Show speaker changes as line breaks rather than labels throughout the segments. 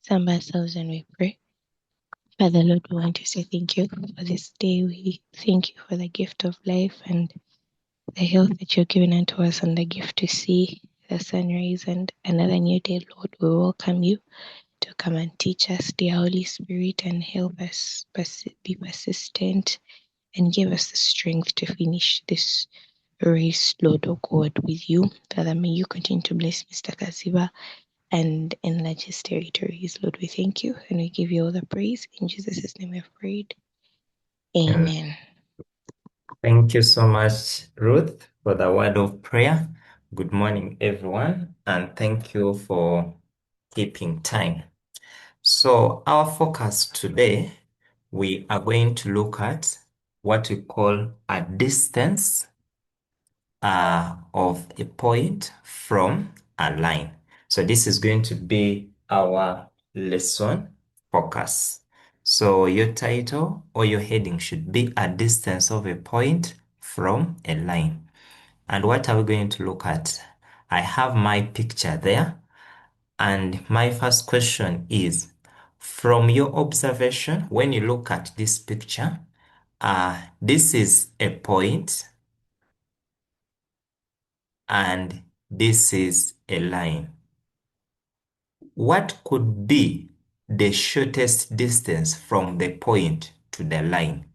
stand by ourselves and we pray. Father Lord, we want to say thank you for this day. We thank you for the gift of life and the health that you're giving unto us and the gift to see the sunrise and another new day, Lord. We welcome you to come and teach us, dear Holy Spirit, and help us be persistent and give us the strength to finish this race, Lord, oh God, with you. Father, may you continue to bless Mr. Kaziba and enlarge his territories. Lord, we thank you and we give you all the praise. In Jesus' name we've prayed.
And
Amen.
thank you so much, Ruth, for the word of prayer. Good morning, everyone, and thank you for keeping time. So, our focus today, we are going to look at what we call a distance of a point from a line. So, this is going to be our lesson focus. So your title or your heading should be a distance of a point from a line. And what are we going to look at? I have my picture there. And my first question is, from your observation, when you look at this picture, this is a point and this is a line. What could be the shortest distance from the point to the line?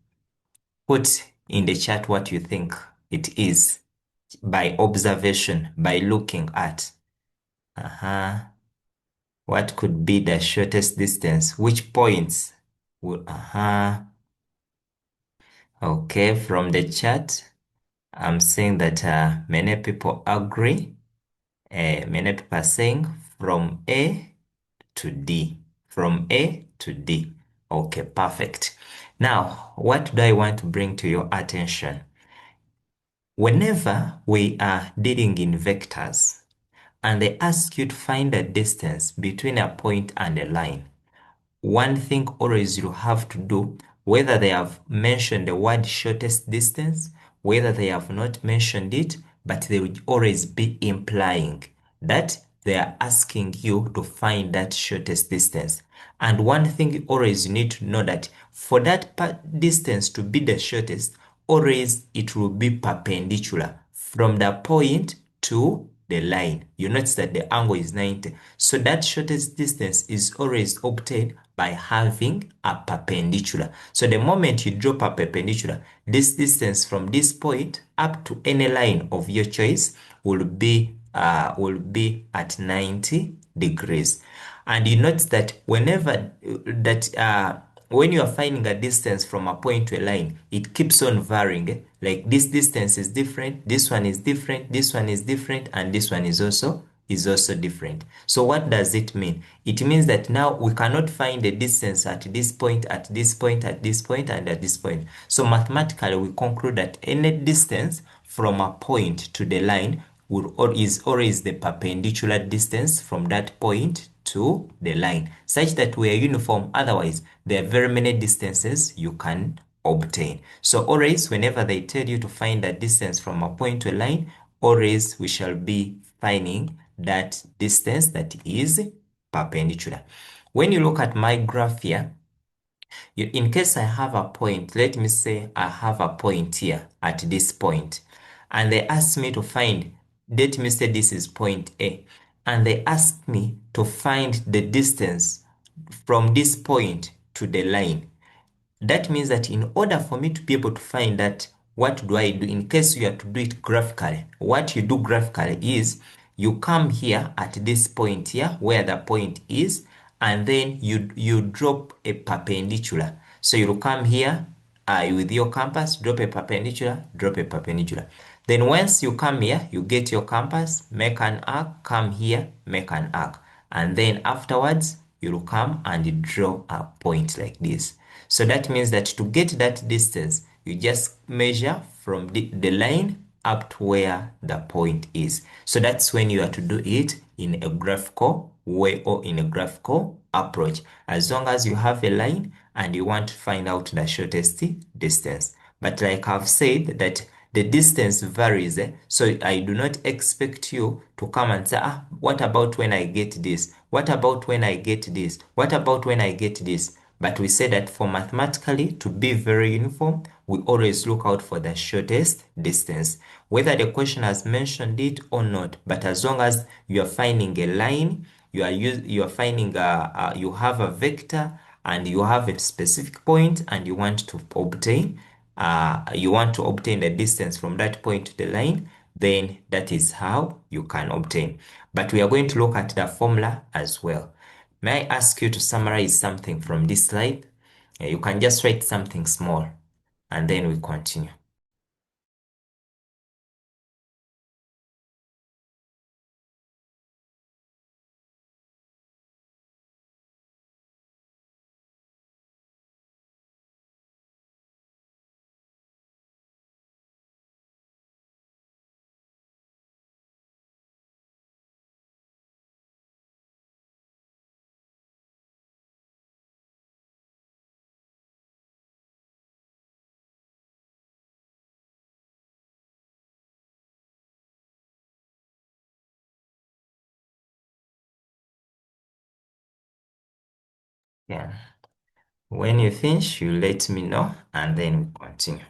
Put in the chat what you think it is by observation, by looking at. What could be the shortest distance? Which points? Okay, from the chat, I'm saying that many people agree. Many people are saying from A to D. From A to D. Okay, perfect. Now, what do I want to bring to your attention? Whenever we are dealing in vectors and they ask you to find the distance between a point and a line, one thing always you have to do, whether they have mentioned the word shortest distance, whether they have not mentioned it, but they will always be implying that they are asking you to find that shortest distance. And one thing you always need to know that for that distance to be the shortest, always it will be perpendicular from the point to the line. You notice that the angle is 90. So that shortest distance is always obtained by having a perpendicular. So the moment you drop a perpendicular, this distance from this point up to any line of your choice will be at 90 degrees. And you notice that whenever when you are finding a distance from a point to a line, it keeps on varying. Like this distance is different, this one is different, this one is different, and this one is also different. So what does it mean? It means that now we cannot find the distance at this point, at this point, at this point, and at this point. So mathematically, we conclude that any distance from a point to the line is always the perpendicular distance from that point to the line, such that we are uniform. Otherwise, there are very many distances you can obtain. So always, whenever they tell you to find the distance from a point to a line, always we shall be finding that distance that is perpendicular. When you look at my graph here, in case I have a point, let me say I have a point here at this point, and they ask me to find, let me say this is point A, and they ask me to find the distance from this point to the line. That means that in order for me to be able to find that, what do I do? In case you have to do it graphically, what you do graphically is you come here at this point here where the point is, and then you drop a perpendicular. So you'll come here with your compass, drop a perpendicular, drop a perpendicular. Then once you come here, you get your compass, make an arc, come here, make an arc. And then afterwards, you'll come and draw a point like this. So that means that to get that distance, you just measure from the line up to where the point is. So that's when you have to do it in a graphical way or in a graphical approach. As long as you have a line and you want to find out the shortest distance. But like I've said, that The distance varies, so I do not expect you to come and say, what about when I get this? What about when I get this? What about when I get this? But we say that for mathematically to be very uniform, we always look out for the shortest distance, whether the question has mentioned it or not. But as long as you are finding a line, you are finding you have a vector and you have a specific point and you want to obtain the distance from that point to the line, then that is how you can obtain. But we are going to look at the formula as well. May I ask you to summarize something from this slide? You can just write something small and then we continue. Yeah. When you finish, you let me know and then we continue.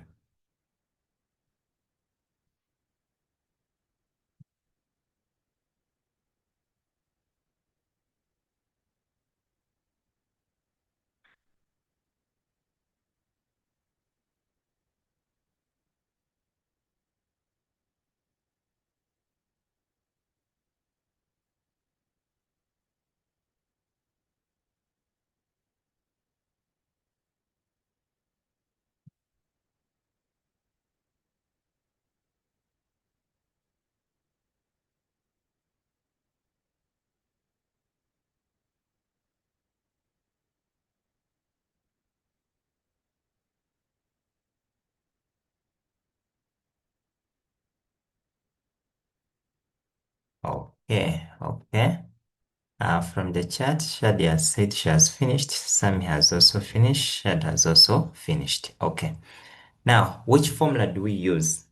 Okay. From the chat, Shadi has said she has finished. Sammy has also finished. Shad has also finished. Okay. Now, which formula do we use?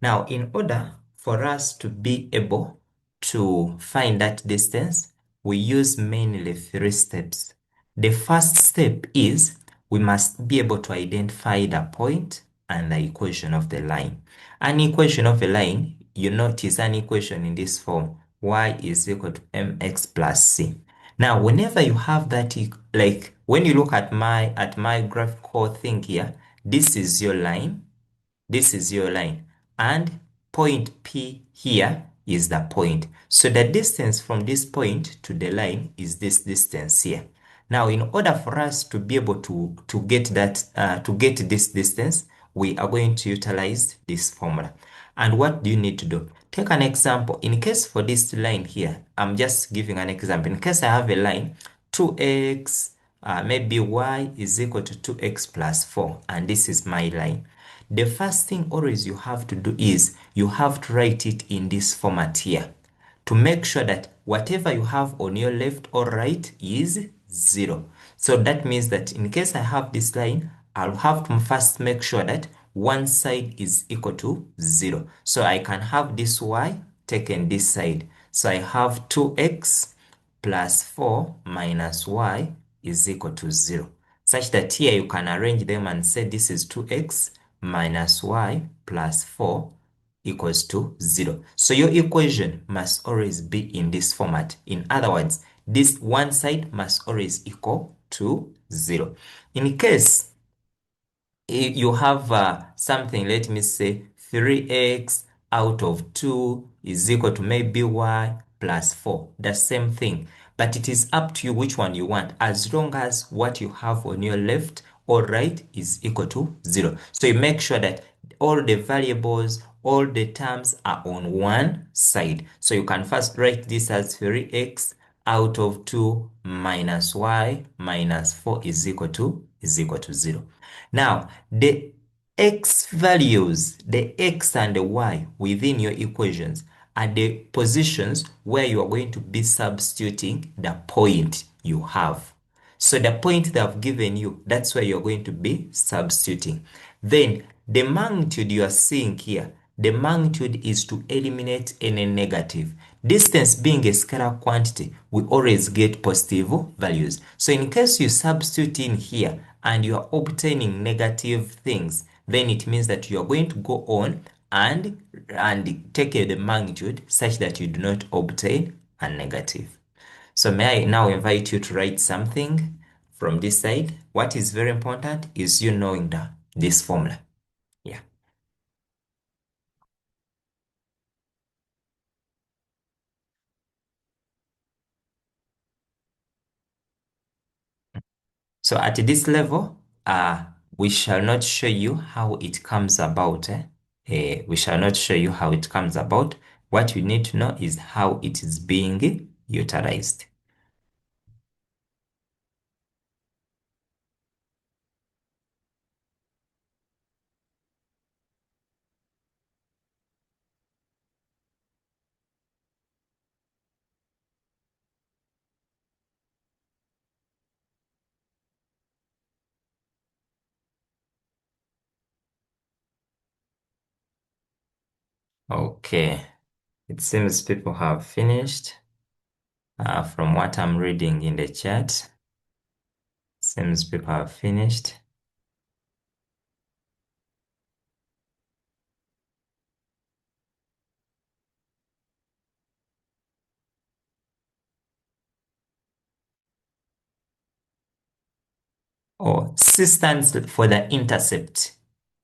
Now, in order for us to be able to find that distance, we use mainly three steps. The first step is we must be able to identify the point and the equation of the line. An equation of a line, you notice an equation in this form, y is equal to mx plus c. Now, whenever you have that, like when you look at my graphical thing here, this is your line, this is your line, and point P here is the point. So the distance from this point to the line is this distance here. Now, in order for us to be able to get this distance, we are going to utilize this formula. And what do you need to do? Take an example. In case for this line here, I'm just giving an example. In case I have a line, 2x, maybe y is equal to 2x plus 4, and this is my line. The first thing always you have to do is you have to write it in this format here to make sure that whatever you have on your left or right is 0. So that means that in case I have this line, I'll have to first make sure that one side is equal to 0. So I can have this y taken this side. So I have 2x plus 4 minus y is equal to 0. Such that here you can arrange them and say this is 2x minus y plus 4 equals to 0. So your equation must always be in this format. In other words, this one side must always equal to 0. In case you have something, let me say 3x out of 2 is equal to maybe y plus 4. The same thing. But it is up to you which one you want, as long as what you have on your left or right is equal to 0. So you make sure that all the variables, all the terms are on one side. So you can first write this as 3x out of 2 minus y minus 4 is equal to 0. Now, the x values, the x and the y within your equations are the positions where you are going to be substituting the point you have. So the point they have given you, that's where you're going to be substituting. Then the magnitude you are seeing here, the magnitude is to eliminate any negative. Distance being a scalar quantity, we always get positive values. So in case you substitute in here and you are obtaining negative things, then it means that you are going to go on and take the magnitude such that you do not obtain a negative. So may I now invite you to write something from this side? What is very important is you knowing this formula. Yeah. So at this level, we shall not show you how it comes about. We shall not show you how it comes about. What you need to know is how it is being utilized. Okay, it seems people have finished. From what I'm reading in the chat, seems people have finished. Oh, C stands for the intercept.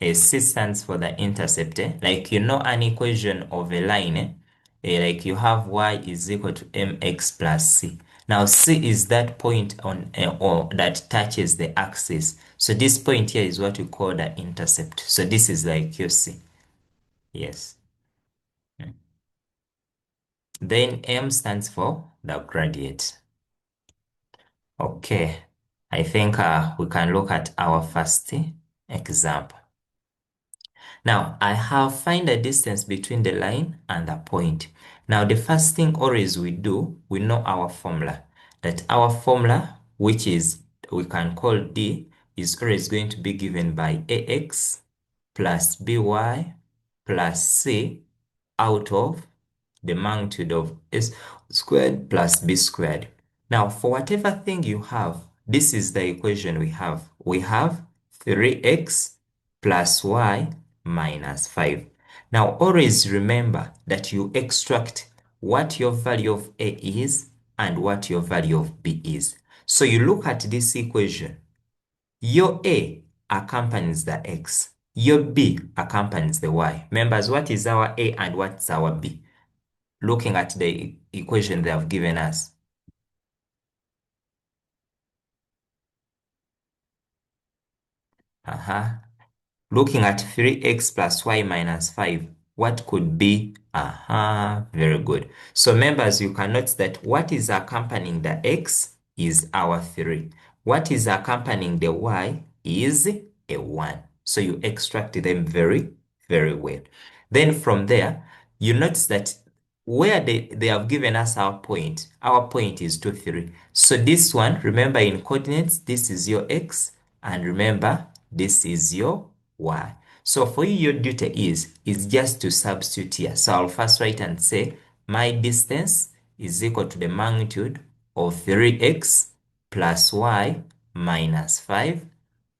C stands for the intercept. Like you know an equation of a line. Like you have y is equal to mx plus c. Now c is that point on or that touches the axis. So this point here is what we call the intercept. So this is like your c. Yes. Then m stands for the gradient. Okay. I think we can look at our first example. Now, I have find the distance between the line and the point. Now, the first thing always we do, we know our formula. That our formula, which is we can call D, is always going to be given by AX plus BY plus C out of the magnitude of S squared plus B squared. Now, for whatever thing you have, this is the equation we have. We have 3x plus y minus 5. Now, always remember that you extract what your value of A is and what your value of B is. So you look at this equation. Your A accompanies the X. Your B accompanies the Y. Members, what is our A and what's our B? Looking at the equation they have given us. Looking at 3x plus y minus 5, what could be? Very good. So members, you can note that what is accompanying the x is our 3. What is accompanying the y is a 1. So you extract them very, very well. Then from there, you notice that where they have given us our point is 2, 3. So this one, remember in coordinates, this is your x, and remember, this is your y. So for you, your duty is just to substitute here. So I'll first write and say, my distance is equal to the magnitude of 3x plus y minus 5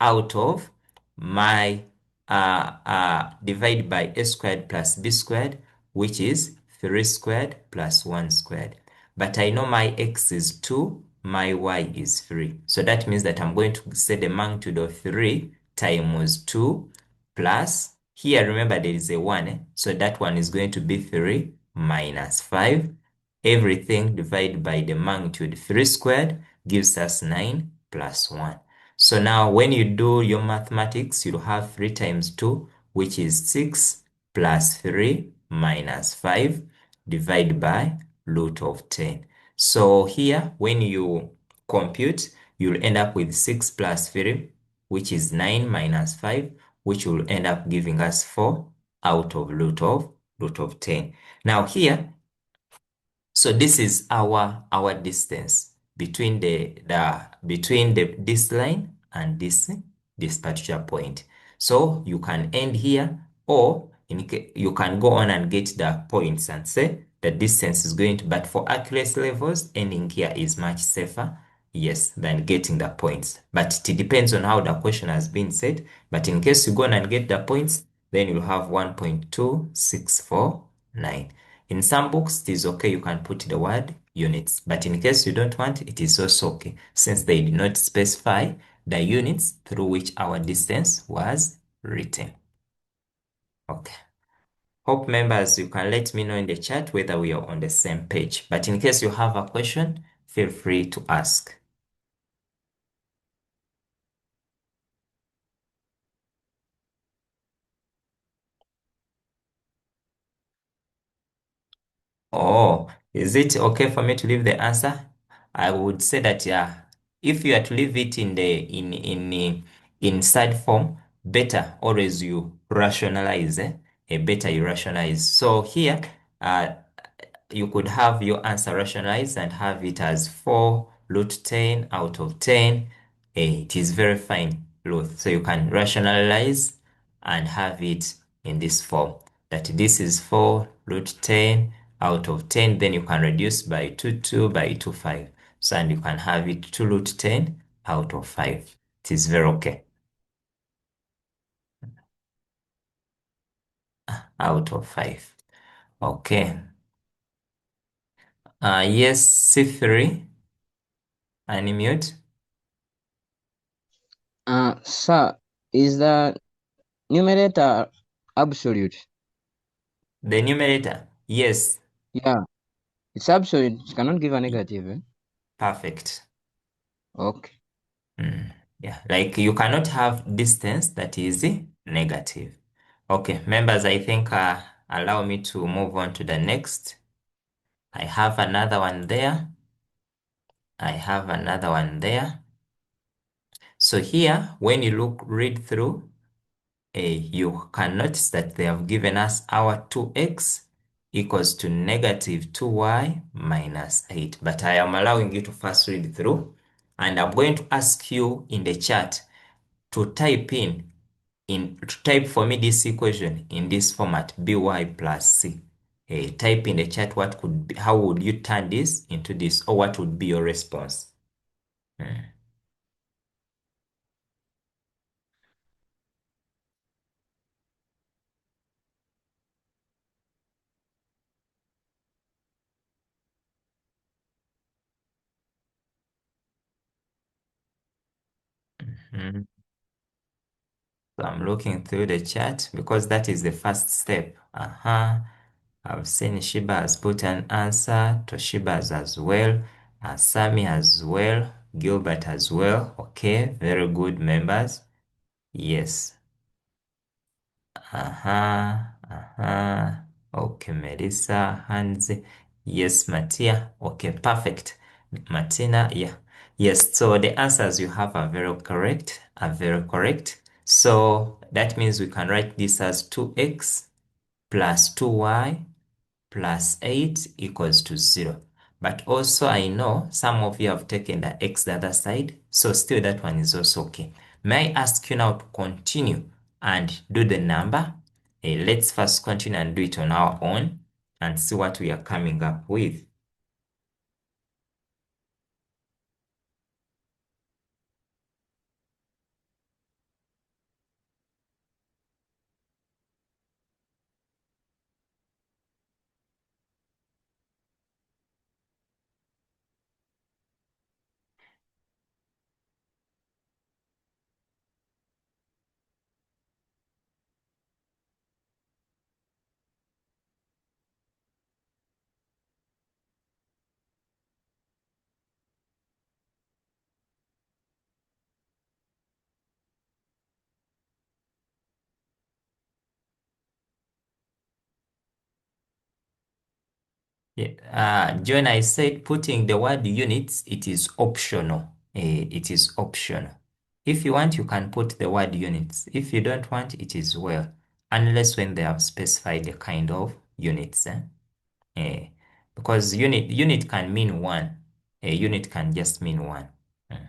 out of my divide by a squared plus b squared, which is 3 squared plus 1 squared. But I know my x is 2, my y is 3. So that means that I'm going to say the magnitude of 3 times 2 plus, here remember there is a 1, so that one is going to be 3 minus 5. Everything divided by the magnitude 3 squared gives us 9 plus 1. So now when you do your mathematics, you'll have 3 times 2, which is 6, plus 3 minus 5 divided by root of 10. So here, when you compute, you'll end up with 6 plus 3, which is 9 minus 5, which will end up giving us 4 out of root of 10. Now here, so this is our distance between this line and this particular point. So you can end here, or you can go on and get the points and say the distance is going to, but for accuracy levels, ending here is much safer, yes, than getting the points. But it depends on how the question has been said. But in case you go on and get the points, then you'll have 1.2649. In some books, it is okay, you can put the word units, but in case you don't want, it is also okay, since they did not specify the units through which our distance was written. Okay. Hope members, you can let me know in the chat whether we are on the same page. But in case you have a question, feel free to ask. Oh, is it okay for me to leave the answer? I would say that, yeah, if you are to leave it in the in side form, better always you rationalize, better you rationalize. So here, uh, you could have your answer rationalized and have it as 4 root 10 out of 10. It is very fine, Ruth. So you can rationalize and have it in this form, that this is 4 root 10 out of 10. Then you can reduce by 2, 2 by 2, 5. So, and you can have it 2 root 10 out of 5. It is very okay. Out of 5. Okay. Yes, C3, unmute.
Sir, is the numerator absolute?
The numerator, yes,
Yeah, it's absolute. It cannot give a negative.
perfect.
Okay.
Yeah, like you cannot have distance that is negative. Okay, members, I think allow me to move on to the next. I have another one there. I have another one there. So here, when you read through, you can notice that they have given us our 2x equals to negative 2y minus 8. But I am allowing you to first read through, and I'm going to ask you in the chat to type for me this equation in this format, by plus c. Type in the chat how would you turn this into this, or what would be your response? Mhm. So I'm looking through the chat because that is the first step. I've seen Shiba has put an answer, Toshiba as well, Sami as well, Gilbert as well. Okay, very good members. Yes. Okay, Melissa, Hans. Yes, Matia. Okay, perfect. Martina, yeah. Yes, so the answers you have are very correct, So that means we can write this as 2x plus 2y plus 8 equals to 0. But also I know some of you have taken the x the other side, so still that one is also okay. May I ask you now to continue and do the number? Let's first continue and do it on our own and see what we are coming up with. Yeah. John, I said putting the word units, it is optional. It is optional. If you want, you can put the word units. If you don't want, it is well, unless when they have specified the kind of units. Eh, because unit can mean one. A unit can just mean 1. Mm.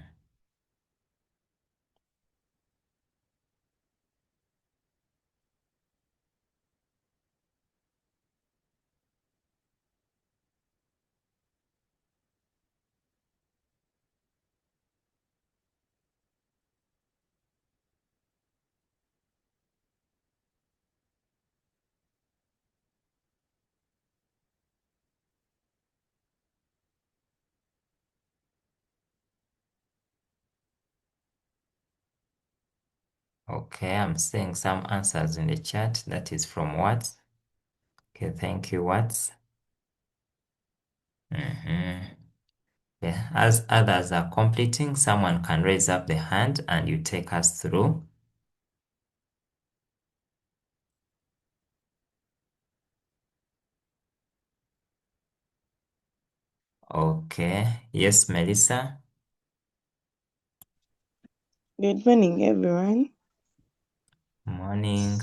Okay, I'm seeing some answers in the chat. That is from what? Okay, thank you, what? Yeah. As others are completing, someone can raise up the hand and you take us through. Okay. Yes, Melissa.
Good morning, everyone.
Morning.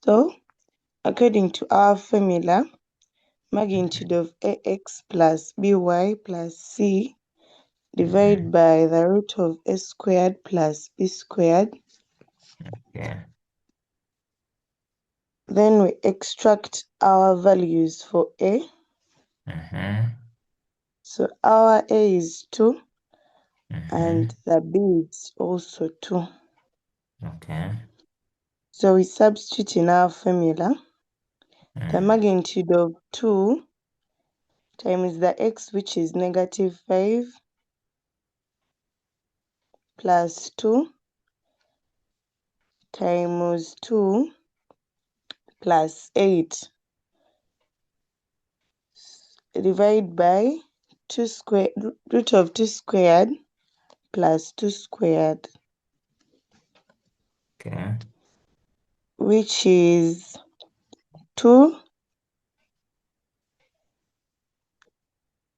So, according to our formula, magnitude of ax plus by plus c divided by the root of a squared plus b squared.
Yeah.
Then we extract our values for a. So our a is 2 and the b is also 2.
Okay.
So we substitute in our formula the magnitude of 2 times the x, which is negative 5, plus 2 times 2 plus 8 divided by 2 square root of 2 squared plus 2 squared,
Okay.
which is 2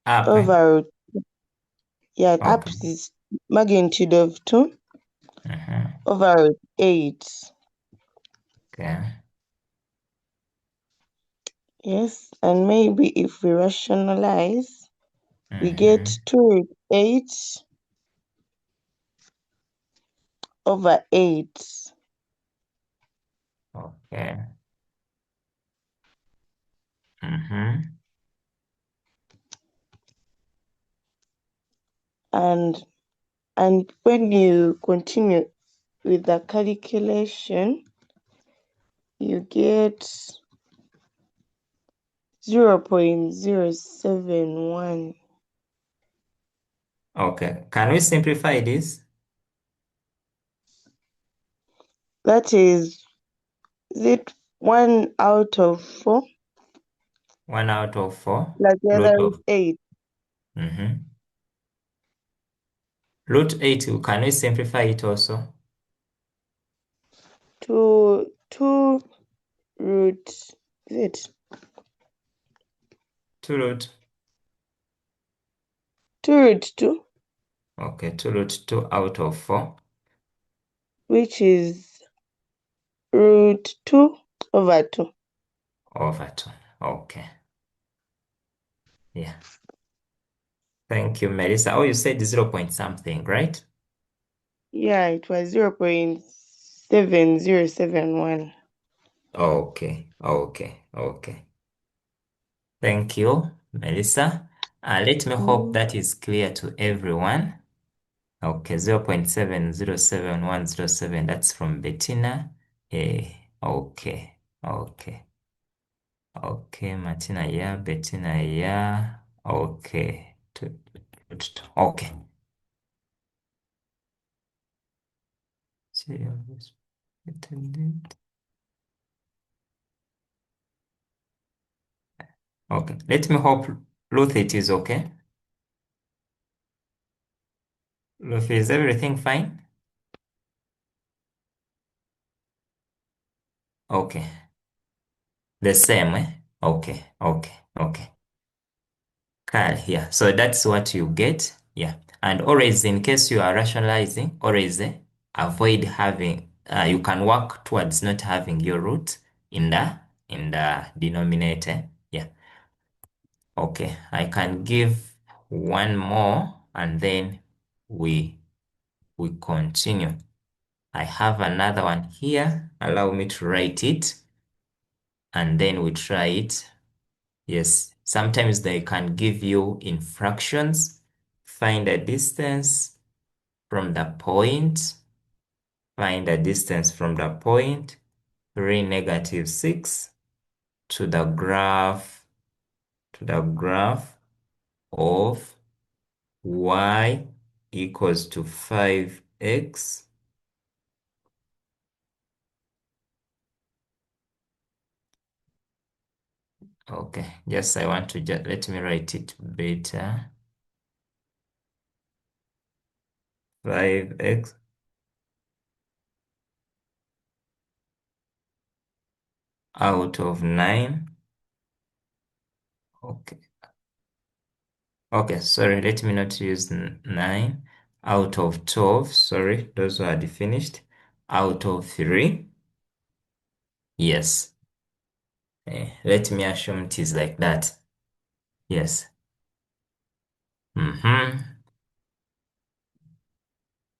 Up.
over up
Okay.
is magnitude of 2 over 8.
Okay.
Yes, and maybe if we rationalize, we get 2 root 8 over 8.
Okay.
And when you continue with the calculation, you get 0.071.
Okay. Can we simplify this?
That is it 1 out of 4
1 out of 4.
plus the
Root
other
of.
is 8.
Root 8. Can we simplify it also?
2 root, is it?
2 root.
2 root 2,
Okay. 2 root 2 out of 4.
which is root 2 over 2.
Over 2. Okay. Yeah. Thank you, Melissa. Oh, you said 0 point something, right?
Yeah, it was 0.7071.
Okay. Okay. Okay. Thank you, Melissa. Let me hope that is clear to everyone. Okay, 0.707107. That's from Bettina. Okay. Okay. Okay, Martina, yeah. Bettina, yeah. Okay. Okay. Okay. Let me hope, Ruth, it is okay. Ruth, is everything fine? Okay. The same, eh? Okay. Okay. Okay. Carl, yeah. So that's what you get. Yeah. And always, in case you are rationalizing, always avoid having, you can work towards not having your root in the denominator. Yeah. Okay. I can give one more and then we we continue. I have another one here. Allow me to write it and then we try it. Yes, sometimes they can give you in fractions. Find a distance from the point. Find a distance from the point. 3 -6 to the graph of y equals to 5x Okay, yes, I want to just let me write it better. 5x out of 9. Okay. Okay, sorry, let me not use 9. Out of 12, sorry, those were finished. Out of 3. Yes. Let me assume it is like that. Yes.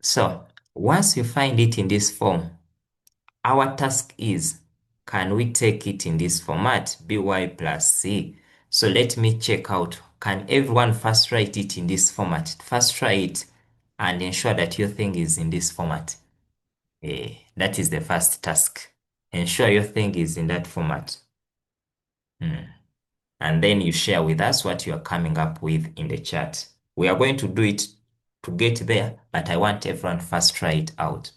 So, once you find it in this form, our task is, can we take it in this format, by plus c? So let me check out, can everyone first write it in this format? First try it and ensure that your thing is in this format. That is the first task. Ensure your thing is in that format. And then you share with us what you are coming up with in the chat. We are going to do it to get there, but I want everyone first try it out.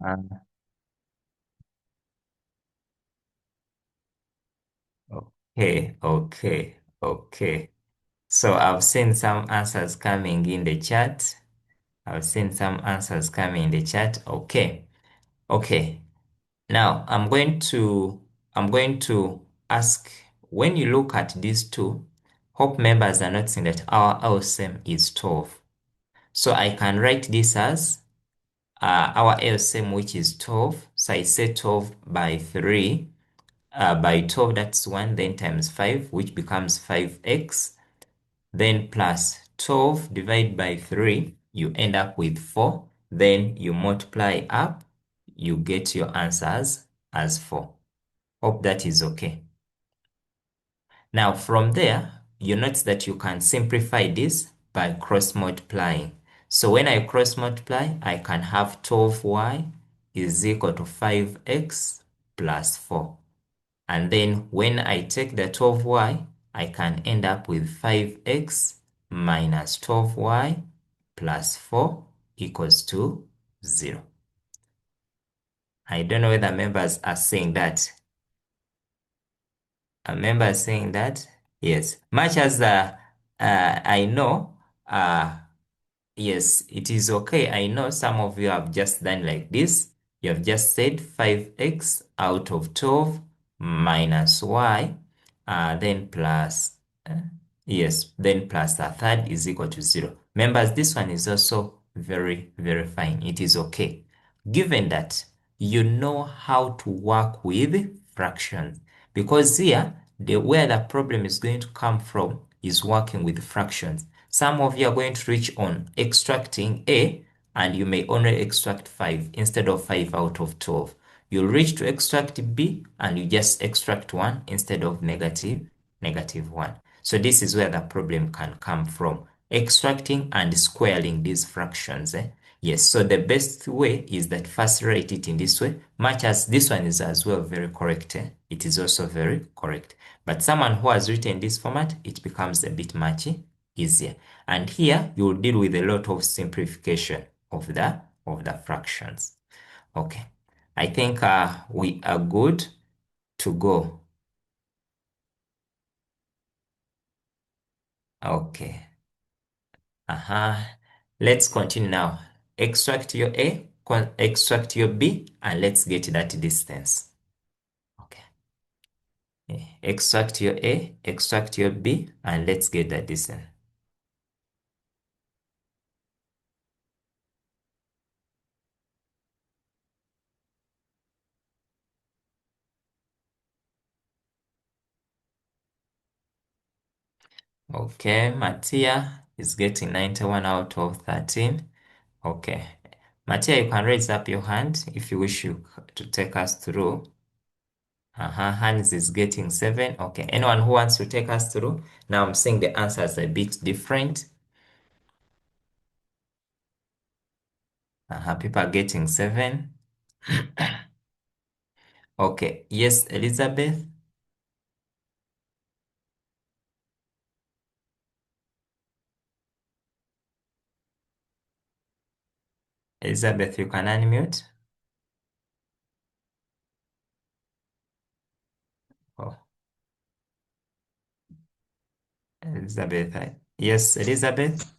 Uh, okay. So I've seen some answers coming in the chat. I've seen some answers coming in the chat. Okay. Now I'm going to ask, when you look at these two, hope members are noticing that our LCM is 12. So I can write this as our LCM, which is 12. So I say 12 by 3. By 12, that's 1, then times 5, which becomes 5x. Then plus 12 divided by 3, you end up with 4. Then you multiply up, you get your answers as 4. Hope that is okay. Now from there, you notice that you can simplify this by cross multiplying. So when I cross multiply, I can have 12y is equal to 5x plus 4. And then when I take the 12y, I can end up with 5x minus 12y plus 4 equals to 0. I don't know whether members are saying that. A member is saying that? Yes. Much as I know, yes, it is okay. I know some of you have just done like this. You have just said 5x out of 12 minus y, then plus, yes, then plus a third is equal to 0. Members, this one is also very, very fine. It is okay. Given that you know how to work with fractions, because here, where the problem is going to come from is working with fractions. Some of you are going to reach on extracting A, and you may only extract 5 instead of 5 out of 12. You'll reach to extract B, and you just extract 1 instead of negative 1. So this is where the problem can come from, extracting and squaring these fractions. Yes, so the best way is that first write it in this way, much as this one is as well very correct. It is also very correct. But someone who has written this format, it becomes a bit much easier. And here you will deal with a lot of simplification of the fractions. Okay, I think we are good to go. Okay. Let's continue now. Extract your A, extract your B, and let's get that distance. Okay. Extract your A, extract your B, and let's get that distance. Okay, Matia is getting 91 out of 13. Okay. Matia, you can raise up your hand if you wish to take us through. Hans is getting 7. Okay. Anyone who wants to take us through? Now I'm seeing the answers a bit different. People are getting 7. Okay. Yes, Elizabeth. Elizabeth, you can unmute. Oh, Elizabeth. Yes, Elizabeth.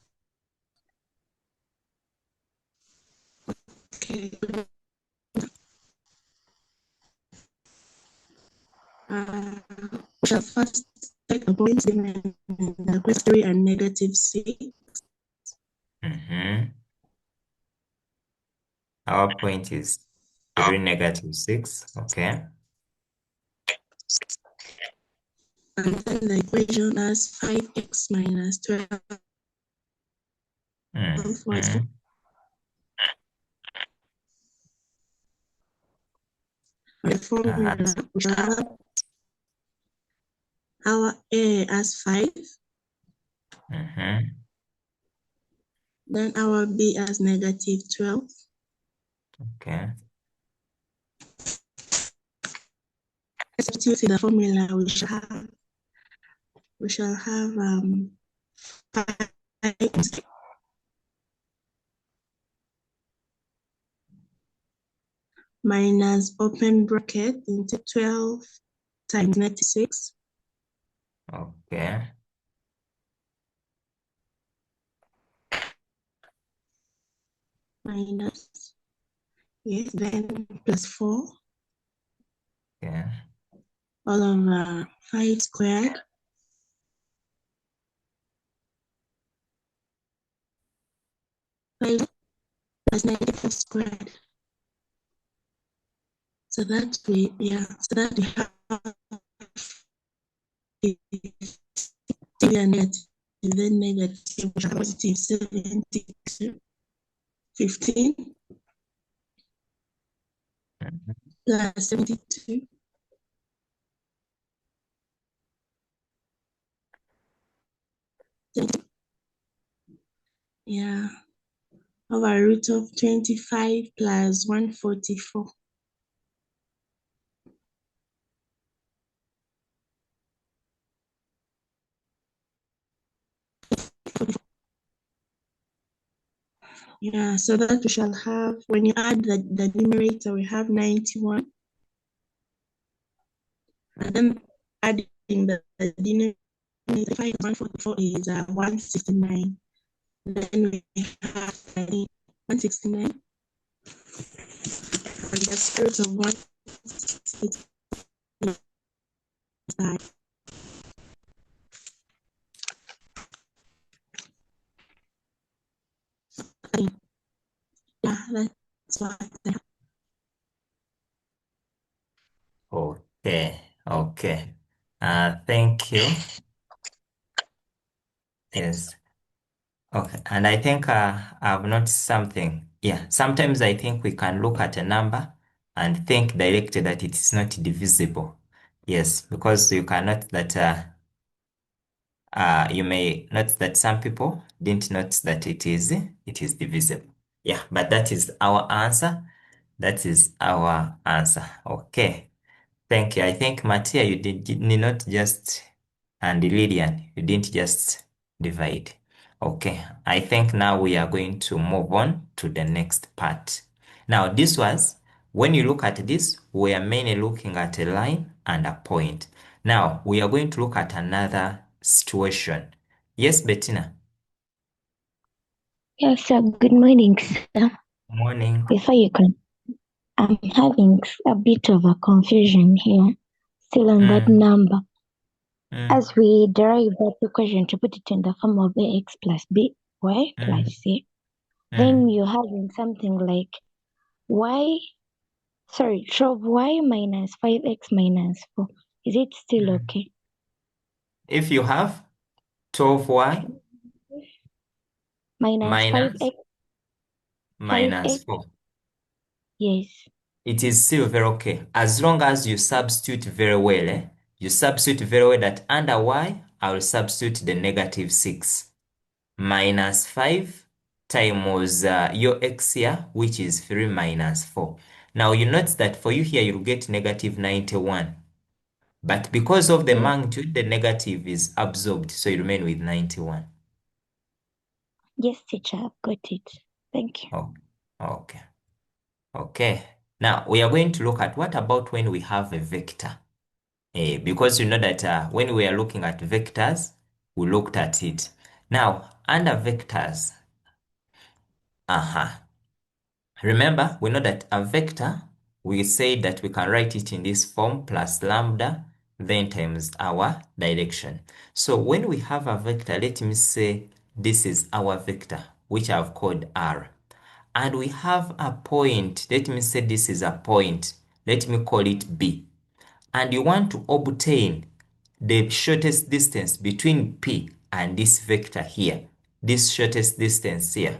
Okay. We shall first take the points given in the question 3 and negative 6.
Mm-hmm. Our point is 3 negative 6. Okay.
And then the equation as 5x minus 12 was
Mm-hmm.
the formula.
Uh-huh.
We shall have our A as 5,
Mm-hmm.
then our B as negative 12.
Okay.
Substitute the formula, we shall have 5 minus open bracket into 12 times 96
Okay.
minus, yes, then plus 4
Okay.
all over 5 squared 5 plus negative squared. So that we, yeah, so that we have negative, then negative, positive 72, 15
Mhm.
plus 72, yeah, over root of 25 plus 144. Yeah, so that we shall have, when you add the numerator, we have 91. And then adding the denominator, 144 is 169. Then we have 169. And the square root of 169 is yeah, that's what.
Okay. Okay. Thank you. Yes. Okay. And I think I've noticed something. Yeah. Sometimes I think we can look at a number and think directly that it is not divisible. Yes, because you cannot that you may note that some people didn't note that it is divisible. Yeah, but that is our answer. That is our answer. Okay. Thank you. I think Matia, you did not just, and Lillian, you didn't just divide. Okay. I think now we are going to move on to the next part. Now, this was, when you look at this, we are mainly looking at a line and a point. Now, we are going to look at another situation. Yes, Bettina.
Yes, sir. Good morning, sir.
Morning.
Before you can, I'm having a bit of a confusion here, still on that
Mm,
number.
mm,
As we derive that equation to put it in the form of ax plus by plus
mm,
c, then
mm,
you're having something like y, 12y minus 5x minus 4. Is it still
mm.
okay?
If you have 12y
Minus
minus
5x,
minus
5x,
4.
yes.
It is still very okay. As long as you substitute very well, you substitute very well that under y, I will substitute the negative 6 minus 5 times your x here, which is 3 minus 4. Now you notice that for you here, you'll get negative 91. But because of the
Yeah.
magnitude, the negative is absorbed, so you remain with 91.
Yes, teacher, I've got it. Thank you.
Oh, okay. Okay. Now we are going to look at what about when we have a vector? Because you know that when we are looking at vectors, we looked at it. Now, under vectors, remember, we know that a vector, we say that we can write it in this form plus lambda, then times our direction. So when we have a vector, let me say this is our vector, which I've called R. And we have a point, let me say this is a point, let me call it B. And you want to obtain the shortest distance between P and this vector here, this shortest distance here.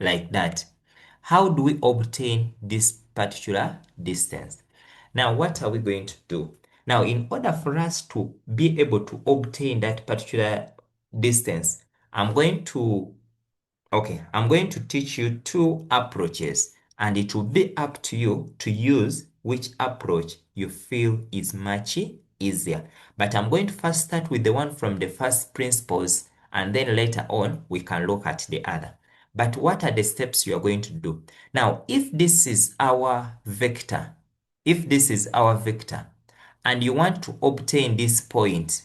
Like that. How do we obtain this particular distance? Now, what are we going to do? Now, in order for us to be able to obtain that particular distance, I'm going to teach you two approaches, and it will be up to you to use which approach you feel is much easier. But I'm going to first start with the one from the first principles, and then later on we can look at the other. But what are the steps you are going to do? Now, if this is our vector, and you want to obtain this point,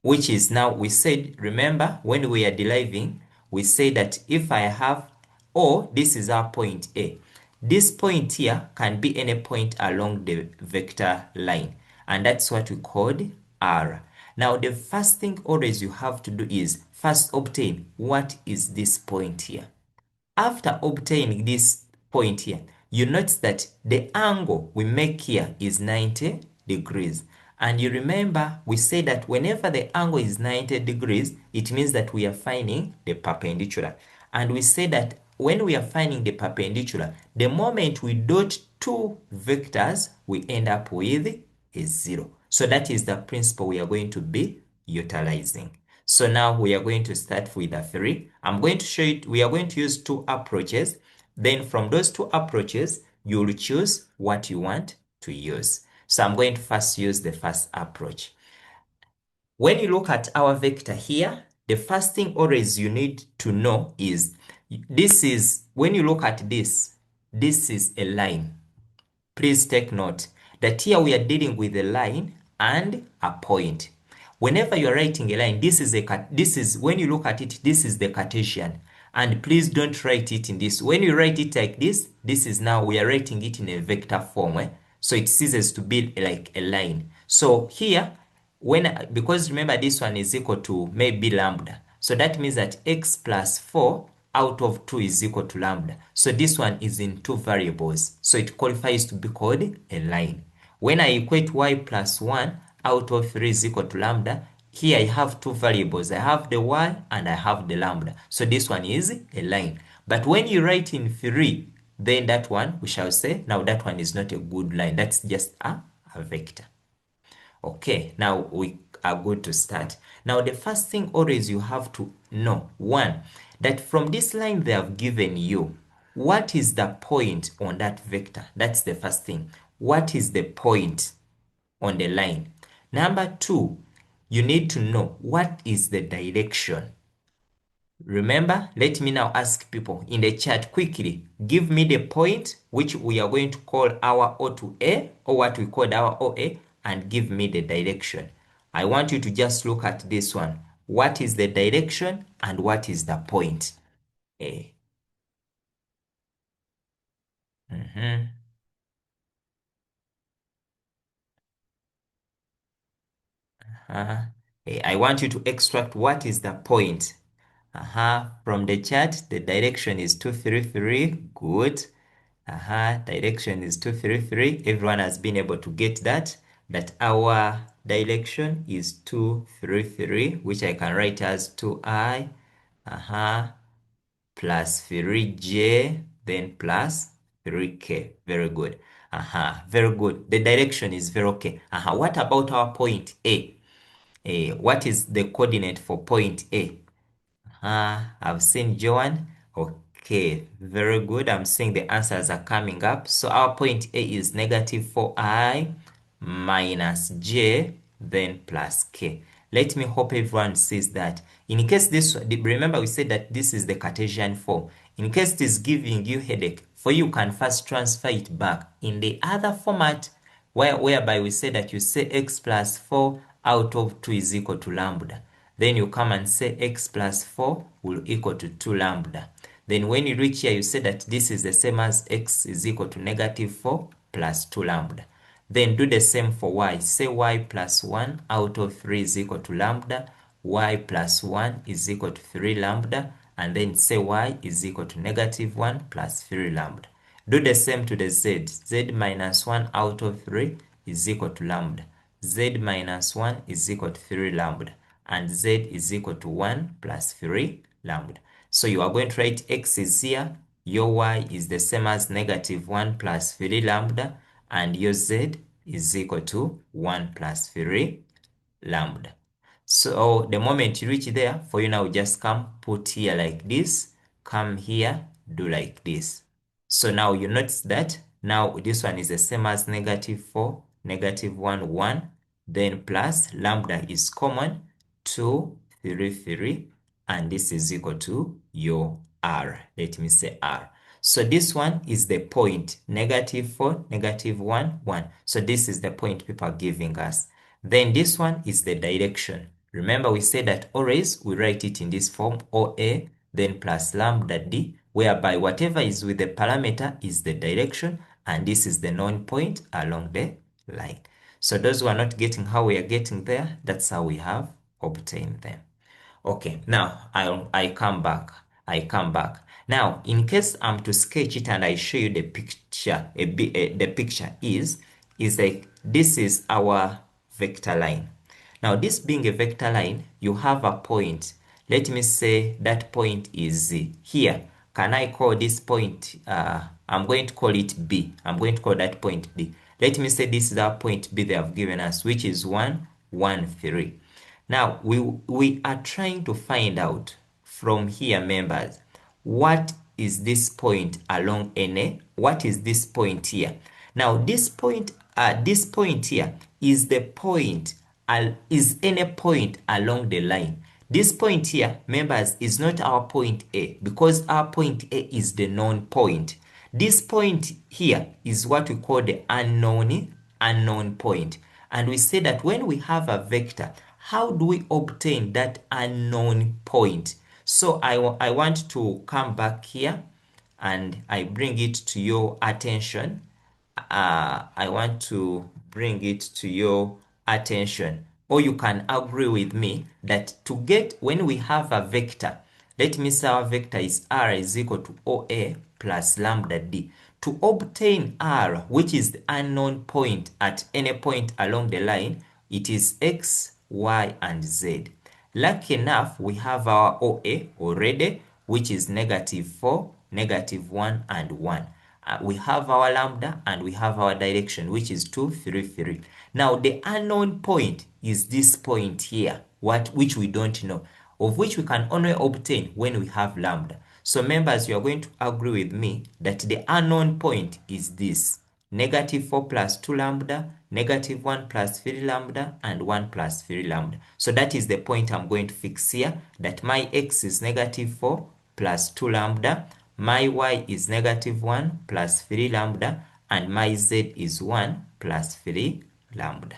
which is now, we said, remember, when we are deriving, we say that if I have, this is our point A. This point here can be any point along the vector line, and that's what we called R. Now, the first thing always you have to do is first obtain what is this point here. After obtaining this point here, you notice that the angle we make here is 90 degrees. And you remember we say that whenever the angle is 90 degrees, it means that we are finding the perpendicular. And we say that when we are finding the perpendicular, the moment we dot two vectors, we end up with a 0. So that is the principle we are going to be utilizing. So now we are going to start with a 3. I'm going to show you, we are going to use two approaches. Then from those two approaches, you will choose what you want to use. So I'm going to first use the first approach. When you look at our vector here, the first thing always you need to know is, this is, when you look at this is a line. Please take note that here we are dealing with a line and a point. Whenever you're writing a line, this is when you look at it, this is the Cartesian. And please don't write it in this. When you write it like this is now, we are writing it in a vector form. So it ceases to be like a line. So here, because remember this one is equal to maybe lambda. So that means that x plus 4 out of 2 is equal to lambda. So this one is in two variables. So it qualifies to be called a line. When I equate y plus 1 out of 3 is equal to lambda, here I have two variables. I have the y and I have the lambda. So this one is a line. But when you write in 3, then that one, we shall say, now that one is not a good line. That's just a vector. Okay, now we are good to start. Now, the first thing always you have to know, one, that from this line they have given you, what is the point on that vector? That's the first thing. What is the point on the line? Number two, you need to know what is the direction. Remember, let me now ask people in the chat quickly, give me the point which we are going to call our O to A, or what we call our OA, and give me the direction. I want you to just look at this one. What is the direction and what is the point? A. I want you to extract what is the point. From the chart, the direction is 233. Good. Direction is 233. Everyone has been able to get that. That our direction is 233, which I can write as 2i, plus 3j, then plus 3k. Very good. Very good. The direction is very okay. What about our point A? What is the coordinate for point A? I've seen Joan. k. Very good. I'm seeing the answers are coming up. So our point A is negative 4i minus j, then plus k. Let me hope everyone sees that. In case this, remember we said that this is the Cartesian form. In case it is giving you headache, for you can first transfer it back in the other format whereby we say that you say x plus 4 out of 2 is equal to lambda. Then you come and say x plus 4 will equal to 2 lambda. Then when you reach here, you say that this is the same as x is equal to negative 4 plus 2 lambda. Then do the same for y. Say y plus 1 out of 3 is equal to lambda. Y plus 1 is equal to 3 lambda. And then say y is equal to negative 1 plus 3 lambda. Do the same to the z. Z minus 1 out of 3 is equal to lambda. Z minus 1 is equal to 3 lambda. And z is equal to 1 plus 3 lambda. So you are going to write x is here. Your y is the same as negative 1 plus 3 lambda. And your z is equal to 1 plus 3 lambda. So the moment you reach there, for you now just come put here like this, come here, do like this. So now you notice that now this one is the same as negative 4, negative 1, 1, then plus lambda is common, 2, 3, 3, and this is equal to your r. Let me say r. So this one is the point, negative 4, negative 1, 1. So this is the point people are giving us. Then this one is the direction. Remember we said that always we write it in this form, OA, then plus lambda d, whereby whatever is with the parameter is the direction, and this is the known point along the line. So those who are not getting how we are getting there, that's how we have obtained them. Okay, now I come back. I come back. Now, in case I'm to sketch it and I show you the picture, the picture is like this is our vector line. Now, this being a vector line, you have a point. Let me say that point is here. Can I call this point, I'm going to call it B. I'm going to call that point B. Let me say this is our point B they have given us, which is 1, 1, 3. Now, we are trying to find out from here, members, what is this point along NA? What is this point here? Now, this point here is the point, is any point along the line. This point here, members, is not our point A because our point A is the known point. This point here is what we call the unknown point. And we say that when we have a vector, how do we obtain that unknown point? So I want to come back here and I bring it to your attention. I want to bring it to your attention. Or you can agree with me that to get, when we have a vector, let me say our vector is r is equal to OA plus lambda d. To obtain r, which is the unknown point at any point along the line, it is x, y, and z. Lucky enough, we have our OA already, which is negative 4, negative 1, and 1. We have our lambda and we have our direction, which is 2, 3, 3. Now, the unknown point is this point here, which we don't know, of which we can only obtain when we have lambda. So, members, you are going to agree with me that the unknown point is this. Negative 4 plus 2 lambda, negative 1 plus 3 lambda, and 1 plus 3 lambda. So that is the point I'm going to fix here, that my x is negative 4 plus 2 lambda, my y is negative 1 plus 3 lambda, and my z is 1 plus 3 lambda.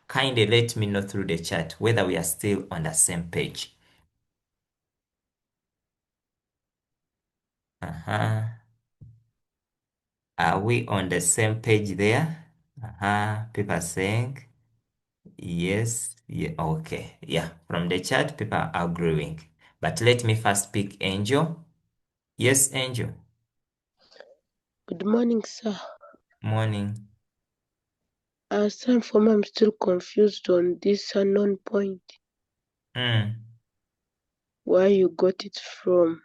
Kindly let me know through the chat whether we are still on the same page. Are we on the same page there? People are saying yes. Yeah, okay. Yeah, from the chat, people are agreeing. But let me first pick Angel. Yes, Angel.
Good morning, sir.
Morning.
Sir, for me, I'm still confused on this unknown point. Where you got it from?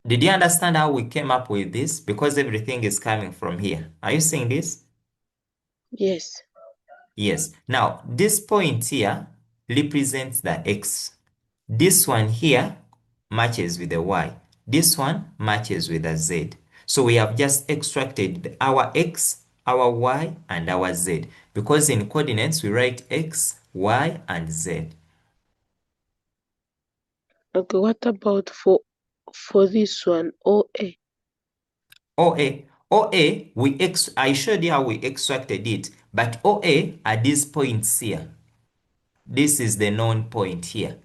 Did you understand how we came up with this? Because everything is coming from here. Are you seeing this?
Yes.
Yes. Now, this point here represents the x. This one here matches with the y. This one matches with the z. So we have just extracted our x, our y, and our z. Because in coordinates, we write x, y, and z.
Okay, what about for this one, OA?
OA, I showed you how we extracted it, but OA are these points here. This is the known point here.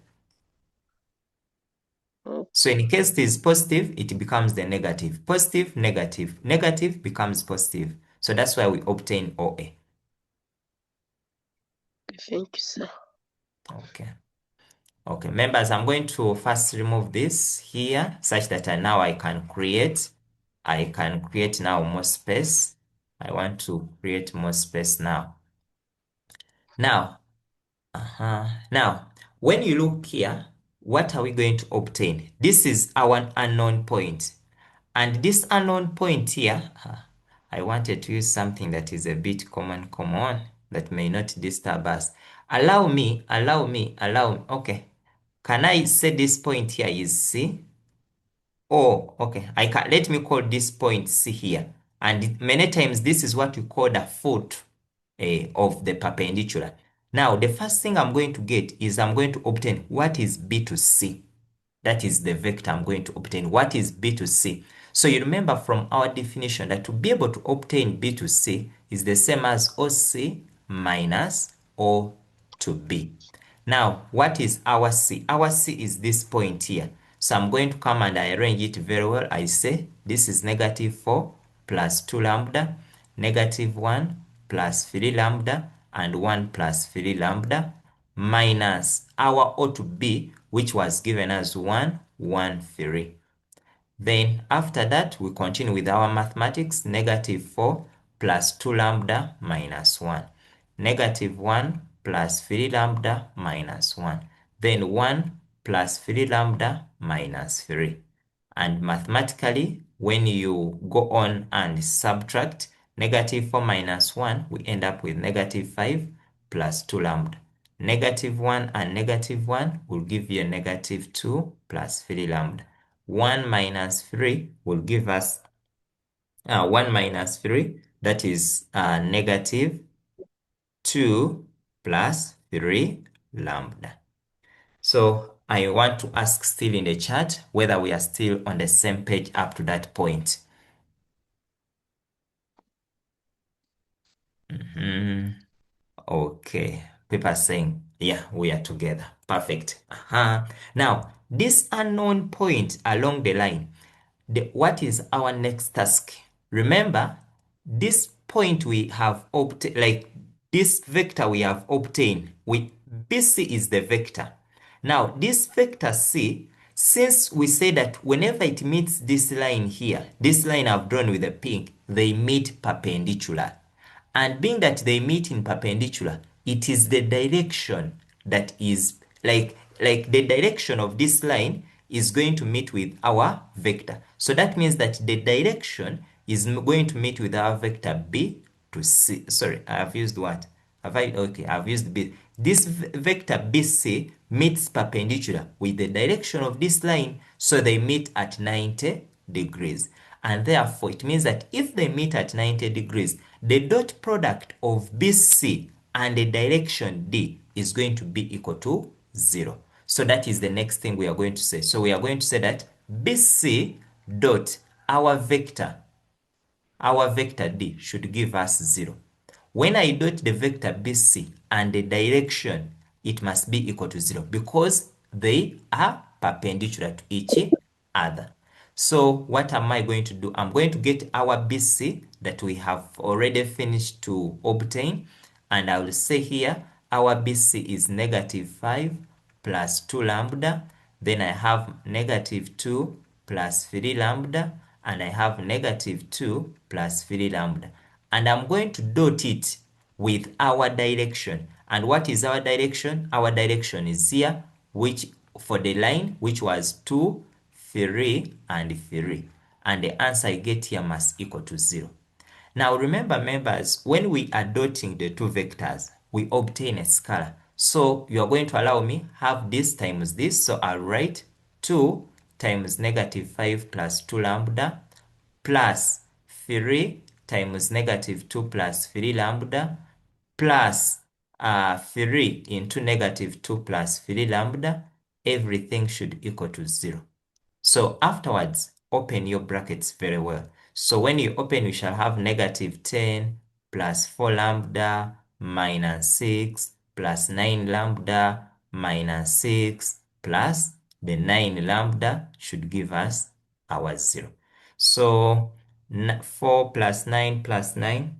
Okay,
So in case it is positive, it becomes the negative. Positive, negative. Negative becomes positive. So that's why we obtain OA.
thank you, sir.
Okay. Okay, members, I'm going to first remove this here such that now I can create now more space. I want to create more space now. Now, now, when you look here, what are we going to obtain? This is our unknown point. And this unknown point here, I wanted to use something that is a bit common, that may not disturb us. Allow me. Okay. Can I say this point here is C? Oh, okay. Let me call this point C here. And many times this is what we call the foot of the perpendicular. Now, the first thing I'm going to get is I'm going to obtain what is B to C. That is the vector I'm going to obtain. What is B to C? So you remember from our definition that to be able to obtain B to C is the same as OC minus O to B. Now, what is our C? Our C is this point here. So I'm going to come and I arrange it very well. I say this is negative 4 plus 2 lambda, negative 1 plus 3 lambda, and 1 plus 3 lambda, minus our O to B, which was given as 1, 1, 3. Then after that, we continue with our mathematics, negative 4 plus 2 lambda minus 1. Negative 1 plus 3 lambda minus 1. Then 1 plus 3 lambda minus 3. And mathematically, when you go on and subtract negative 4 minus 1, we end up with negative 5 plus 2 lambda. Negative 1 and negative 1 will give you a negative 2 plus 3 lambda. 1 minus 3 will give us 1 minus 3, that is negative 2 plus 3 lambda. So I want to ask still in the chat whether we are still on the same page up to that point. Okay, people are saying, yeah, we are together. Perfect. Now, this unknown point along the line, what is our next task? Remember, this point we have obtained, like this vector we have obtained, BC is the vector. Now, this vector C, since we say that whenever it meets this line here, this line I've drawn with the pink, they meet perpendicular. And being that they meet in perpendicular, it is the direction that is like the direction of this line is going to meet with our vector. So that means that the direction is going to meet with our vector B to C. Sorry, I have used what? Okay, I've used B. This vector BC meets perpendicular with the direction of this line, so they meet at 90 degrees. And therefore, it means that if they meet at 90 degrees, the dot product of BC and the direction D is going to be equal to 0. So that is the next thing we are going to say. So we are going to say that BC dot our vector D should give us 0. When I dot the vector BC and the direction, it must be equal to 0 because they are perpendicular to each other. So what am I going to do? I'm going to get our BC that we have already finished to obtain, and I will say here our BC is negative 5 plus 2 lambda, then I have negative 2 plus 3 lambda, and I have negative 2 plus 3 lambda. And I'm going to dot it with our direction. And what is our direction? Our direction is here, which for the line, which was 2, 3, and 3. And the answer I get here must equal to 0. Now remember, members, when we are dotting the two vectors, we obtain a scalar. So you are going to allow me have this times this. So I'll write 2 times negative 5 plus 2 lambda plus 3 times negative 2 plus 3 lambda plus 3 into negative 2 plus 3 lambda. Everything should equal to 0. So afterwards, open your brackets very well. So when you open, we shall have negative 10 plus 4 lambda minus 6 plus 9 lambda minus 6 plus the 9 lambda should give us our 0. So 4 plus 9 plus 9,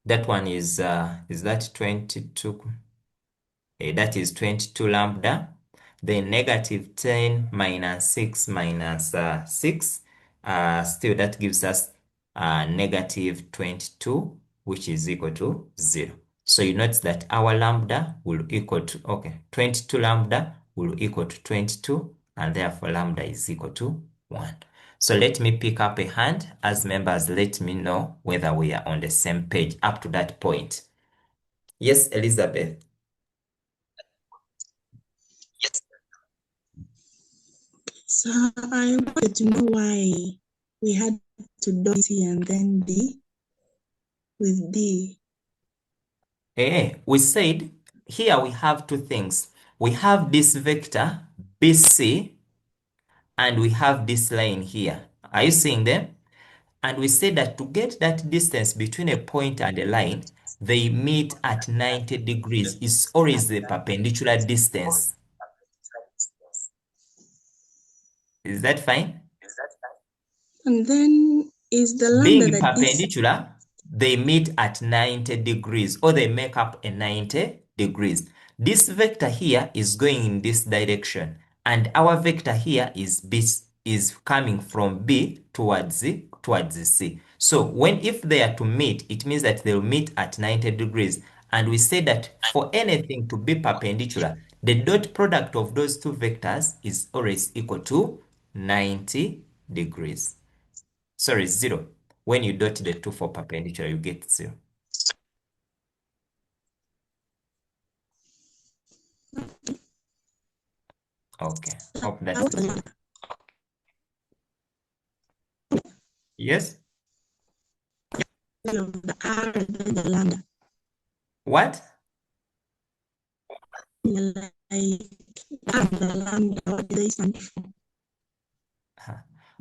that one is that 22? That is 22 lambda. Then negative 10 minus 6 minus 6. Still that gives us negative 22, which is equal to 0. So you note that our lambda will equal to, okay, 22 lambda will equal to 22, and therefore lambda is equal to 1. So let me pick up a hand as members. Let me know whether we are on the same page up to that point. Yes, Elizabeth.
So I wanted to know why we had to do C and then D with D.
We said here we have two things. We have this vector BC and we have this line here. Are you seeing them? And we said that to get that distance between a point and a line, they meet at 90 degrees. It's always the perpendicular distance. Is that fine?
And then is the lambda
Being
that this
perpendicular, they meet at 90 degrees, or they make up a 90 degrees. This vector here is going in this direction, and our vector here is coming from B towards C. So if they are to meet, it means that they'll meet at 90 degrees. And we say that for anything to be perpendicular, the dot product of those two vectors is always equal to 90 degrees. Sorry, 0. When you dot the two for perpendicular, you get 0. Okay, hope that's clear. Yes?
of the R and then the lambda.
What?
Like R and the lambda, what do they stand for?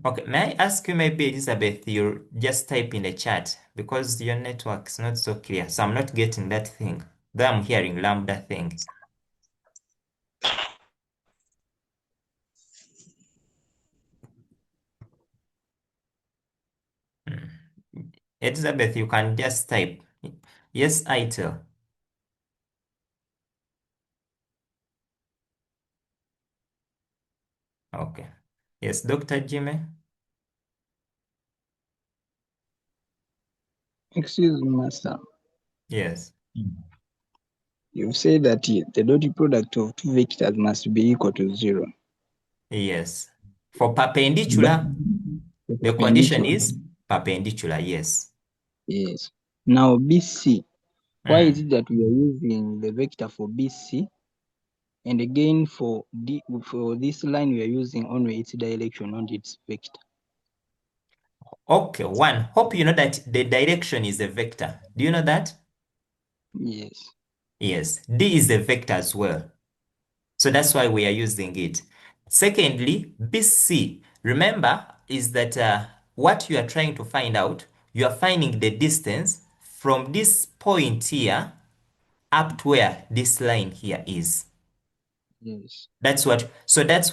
Okay, may I ask you maybe, Elizabeth, you just type in the chat because your network is not so clear. So I'm not getting that thing. Though I'm hearing lambda thing. Elizabeth, you can just type. Yes, I tell. Okay. Yes, Dr. Jimmy?
Excuse me, Master.
Yes.
You say that the dot product of two vectors must be equal to 0.
Yes. For
But
perpendicular,
the
the condition
perpendicular.
is perpendicular, yes.
Yes. Now BC. Why is
Mm.
it that we are using the vector for BC? And again for this line we are using only its direction, not its vector.
Okay, one. Hope you know that the direction is a vector. Do you know that?
Yes.
Yes. D is a vector as well. So that's why we are using it. Secondly, BC, remember, is that what you are trying to find out, you are finding the distance from this point here up to where this line here is.
Yes.
That's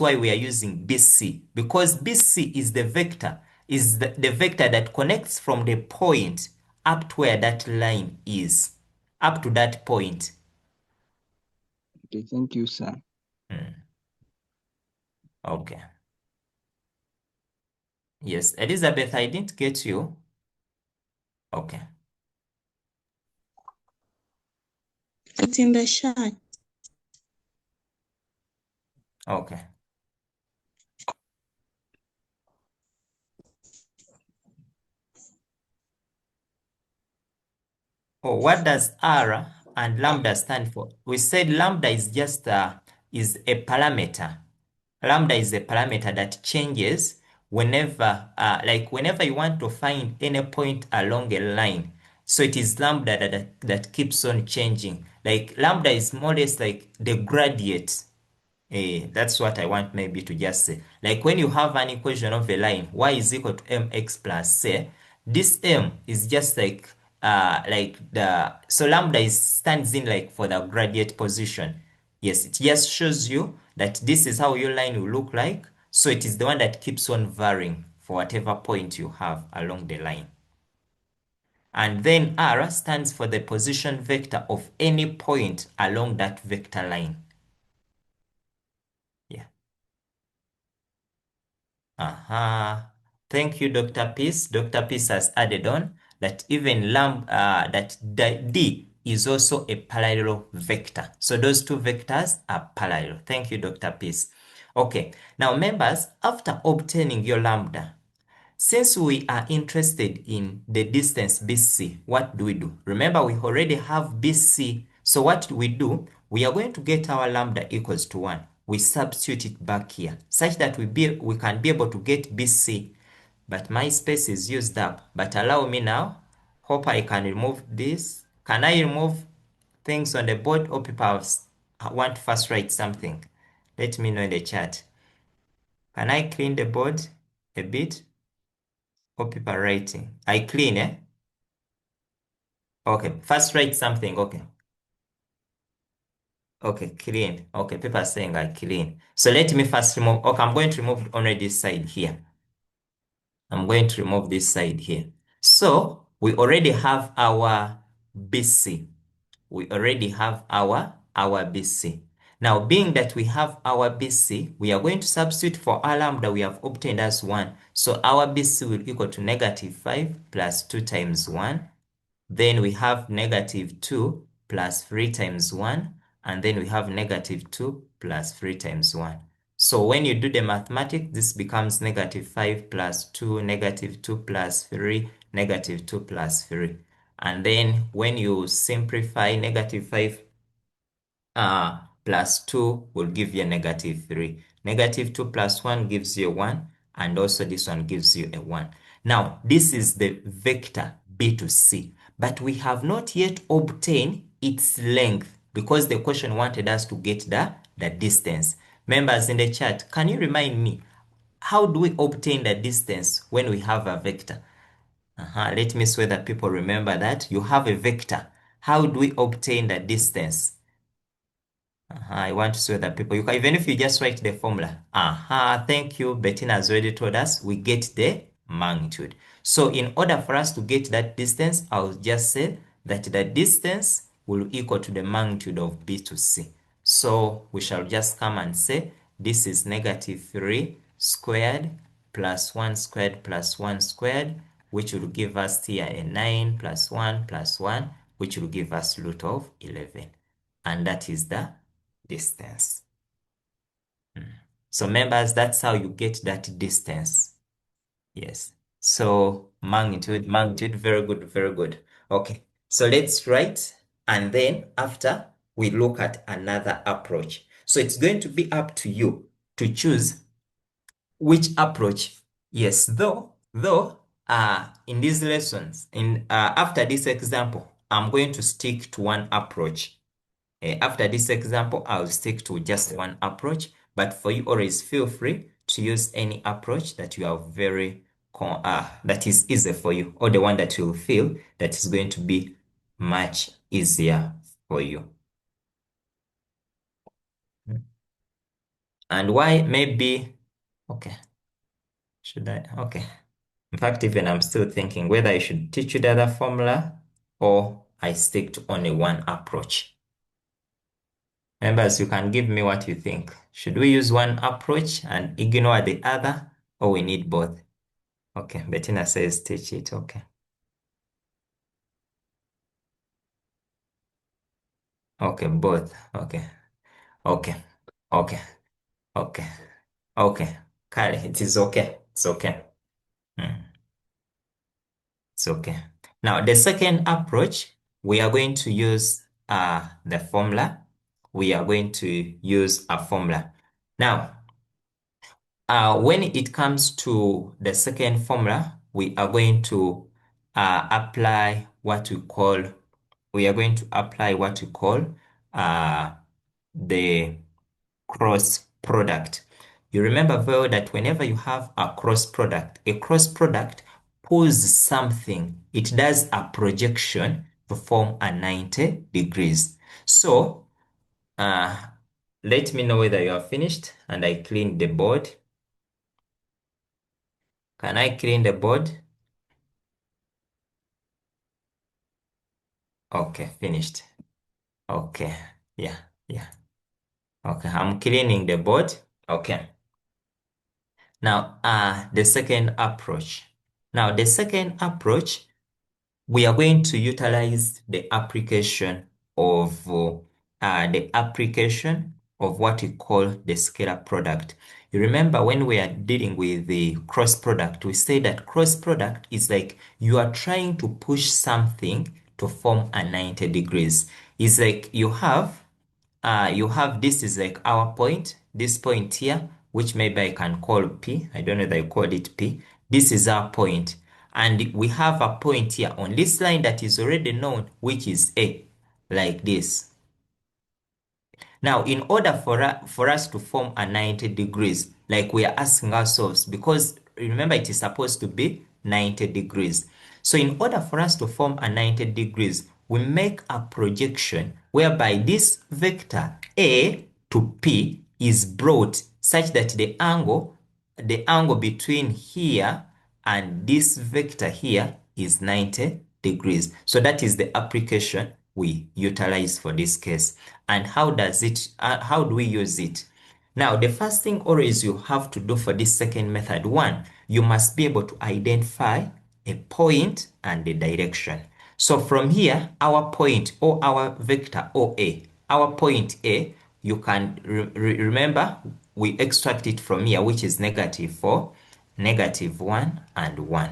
why we are using BC, because BC is the vector, is the vector that connects from the point up to where that line is, up to that point.
Okay, thank you, sir.
Okay. Yes, Elizabeth, I didn't get you. Okay.
It's in the chart.
Okay. Oh, what does R and lambda stand for? We said lambda is just is a parameter. Lambda is a parameter that changes whenever, whenever you want to find any point along a line. So it is lambda that keeps on changing. Like lambda is more or less like the gradient. That's what I want maybe to just say. Like when you have an equation of a line, y is equal to mx plus c, this m is just like so lambda stands in like for the gradient position. Yes, it just shows you that this is how your line will look like. So it is the one that keeps on varying for whatever point you have along the line. And then r stands for the position vector of any point along that vector line. Yeah. Thank you, Dr. Peace. Dr. Peace has added on that even D is also a parallel vector. So those two vectors are parallel. Thank you, Dr. Peace. Okay, now members, after obtaining your lambda, since we are interested in the distance BC, what do we do? Remember, we already have BC. So what do? We are going to get our lambda equals to 1. We substitute it back here, such that we can be able to get BC. But my space is used up. But allow me now. Hope I can remove this. Can I remove things on the board, or people want to first write something? Let me know in the chat. Can I clean the board a bit? Or people writing. I clean, eh? Okay, first write something. Okay. Okay, clean. Okay, people are saying I clean. So let me first remove. Okay, I'm going to remove only this side here. I'm going to remove this side here. So we already have our BC. We already have our BC. Now, being that we have our BC, we are going to substitute for our lambda we have obtained as 1. So our BC will equal to -5 plus 2 times 1. Then we have -2 plus 3 times 1. And then we have -2 plus 3 times 1. So when you do the mathematics, this becomes -5 plus 2, -2 plus 3, -2 plus 3. And then when you simplify, -5 plus 2 will give you a -3. -2 plus 1 gives you 1. And also this one gives you a 1. Now, this is the vector B to C. But we have not yet obtained its length because the question wanted us to get the distance. Members in the chat, can you remind me, how do we obtain the distance when we have a vector? Let me see whether people remember that. You have a vector. How do we obtain the distance? I want to show that people, even if you just write the formula. Thank you. Bettina has already told us we get the magnitude. So in order for us to get that distance, I'll just say that the distance will equal to the magnitude of B to C. So we shall just come and say this is -3 squared plus 1 squared plus 1 squared, which will give us here a 9 plus 1 plus 1, which will give us root of 11. And that is the distance. So members, that's how you get that distance. Yes. So magnitude, very good, very good. Okay. So let's write, and then after we look at another approach. So it's going to be up to you to choose which approach. Yes, though in these lessons, after this example, I'm going to stick to one approach. After this example, I'll stick to just one approach, but for you always feel free to use any approach that you are that is easy for you, or the one that you feel that is going to be much easier for you. And why? Maybe, okay, should I? Okay. In fact, even I'm still thinking whether I should teach you the other formula or I stick to only one approach. Members, you can give me what you think. Should we use one approach and ignore the other, or we need both? Okay, Bettina says teach it. Okay. Okay, both. Okay. Okay. Okay. Okay. Okay. Kali, it is okay. It's okay. It's okay. Now, the second approach, we are going to use the formula. We are going to use a formula. Now, When it comes to the second formula, we are going to apply what we call the cross product. You remember very well that whenever you have a cross product pulls something. It does a projection to form a 90 degrees. So let me know whether you are finished and I clean the board. Can I clean the board? Okay, finished. Okay, yeah, yeah. Okay, I'm cleaning the board. Okay. Now, the second approach. Now, the second approach, we are going to utilize the application of what we call the scalar product. You remember when we are dealing with the cross product, we say that cross product is like you are trying to push something to form a 90 degrees. It's like this is like our point, this point here, which maybe I can call P. I don't know that I called it P. This is our point. And we have a point here on this line that is already known, which is A, like this. Now, in order for us to form a 90 degrees, like we are asking ourselves, because remember it is supposed to be 90 degrees. So in order for us to form a 90 degrees, we make a projection whereby this vector A to P is brought such that the angle between here and this vector here is 90 degrees. So that is the application we utilize for this case. And how do we use it? Now, the first thing always you have to do for this second method, one, you must be able to identify a point and the direction. So from here, our point or our vector OA, our point A, you can remember we extract it from here, which is -4, -1, and 1.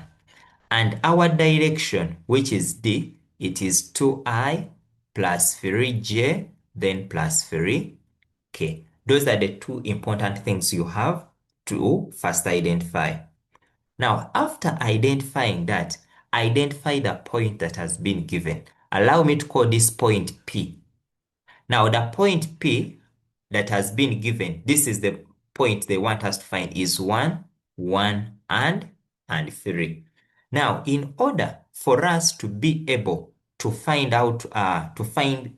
And our direction, which is D, it is 2I plus 3J, then plus 3K. Those are the two important things you have to first identify. Now, after identifying that, identify the point that has been given. Allow me to call this point P. Now, the point P that has been given, this is the point they want us to find, is 1, 1, and 3. Now, in order for us to be able to find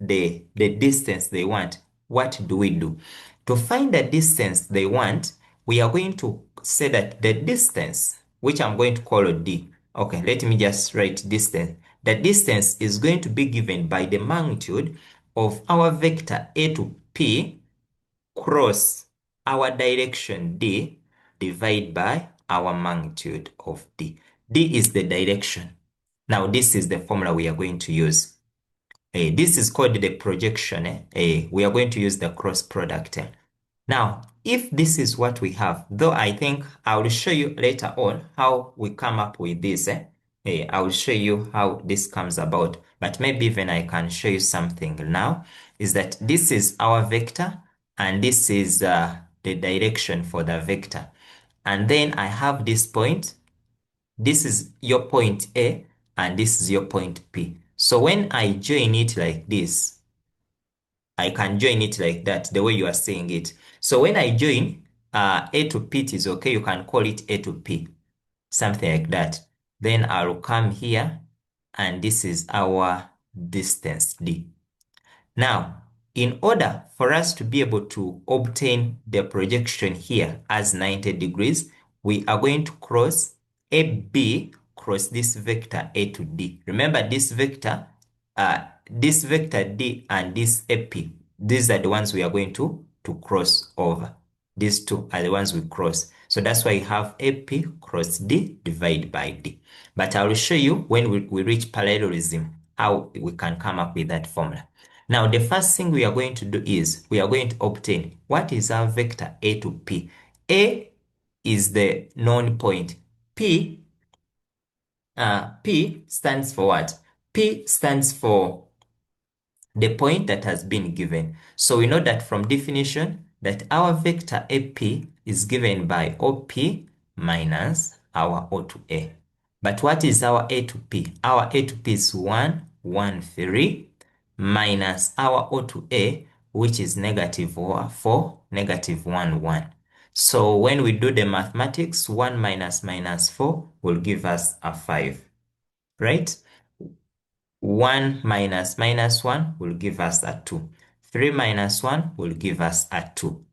the distance they want, what do we do? To find the distance they want, we are going to say that the distance, which I'm going to call D. Okay, let me just write distance. The distance is going to be given by the magnitude of our vector A to P cross our direction D divided by our magnitude of D. D is the direction. Now, this is the formula we are going to use. This is called the projection. We are going to use the cross product. Now, if this is what we have, though I think I will show you later on how we come up with this. I will show you how this comes about, but maybe even I can show you something now, is that this is our vector and this is the direction for the vector. And then I have this point. This is your point A and this is your point P. So when I join it like this, I can join it like that, the way you are saying it. So when I join A to P, it is okay. You can call it A to P, something like that. Then I'll come here and this is our distance D. Now, in order for us to be able to obtain the projection here as 90 degrees, we are going to cross AB cross this vector A to D. Remember this vector D and this AP, these are the ones we are going to cross over. These two are the ones we cross. So that's why you have AP cross D divided by D. But I will show you when we reach parallelism how we can come up with that formula. Now, the first thing we are going to do is we are going to obtain what is our vector A to P. A is the known point. P stands for what? P stands for the point that has been given. So we know that from definition, that our vector AP is given by OP minus our O to A. But what is our A to P? Our A to P is 1, 1, 3, minus our O to A, which is negative 4, negative 1, 1. So when we do the mathematics, 1 minus minus 4 will give us a 5, right? 1 minus minus 1 will give us a 2. 3 minus 1 will give us a 2.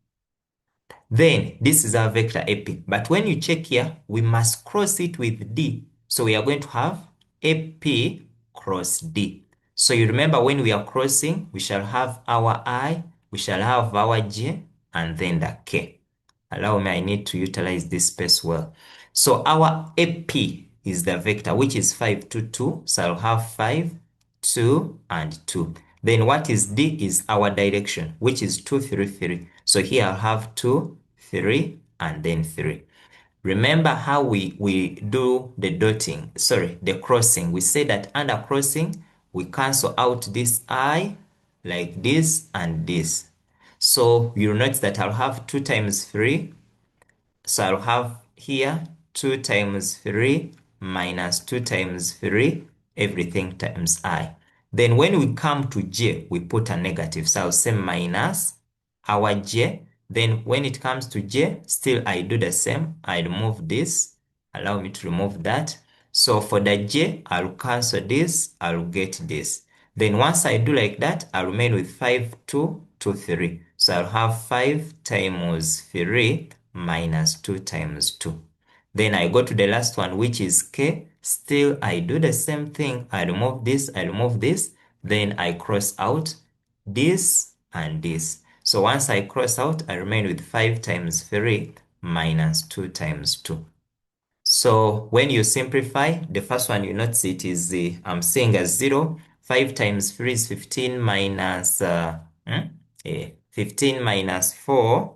Then this is our vector AP. But when you check here, we must cross it with D. So we are going to have AP cross D. So you remember when we are crossing, we shall have our I, we shall have our J, and then the K. Allow me, I need to utilize this space well. So our AP is the vector, which is 5, 2, 2. So I'll have 5, 2, and 2. Then what is D is our direction, which is 2, 3, 3. So here I'll have 2, 3, and then 3. Remember how we do the dotting, the crossing. We say that under crossing, we cancel out this I like this and this. So you'll notice that I'll have 2 times 3. So I'll have here 2 times 3 minus 2 times 3, everything times I. Then when we come to J, we put a negative. So I'll say minus our J. Then when it comes to J, still I do the same. I remove this. Allow me to remove that. So for the J, I'll cancel this. I'll get this. Then once I do like that, I'll remain with 5, 2, 2, 3. So I'll have 5 times 3 minus 2 times 2. Then I go to the last one, which is K. Still, I do the same thing. I remove this, I remove this. Then I cross out this and this. So once I cross out, I remain with 5 times 3 minus 2 times 2. So when you simplify, the first one you notice it is I'm saying as 0. 5 times 3 is 15 minus 15 minus 4,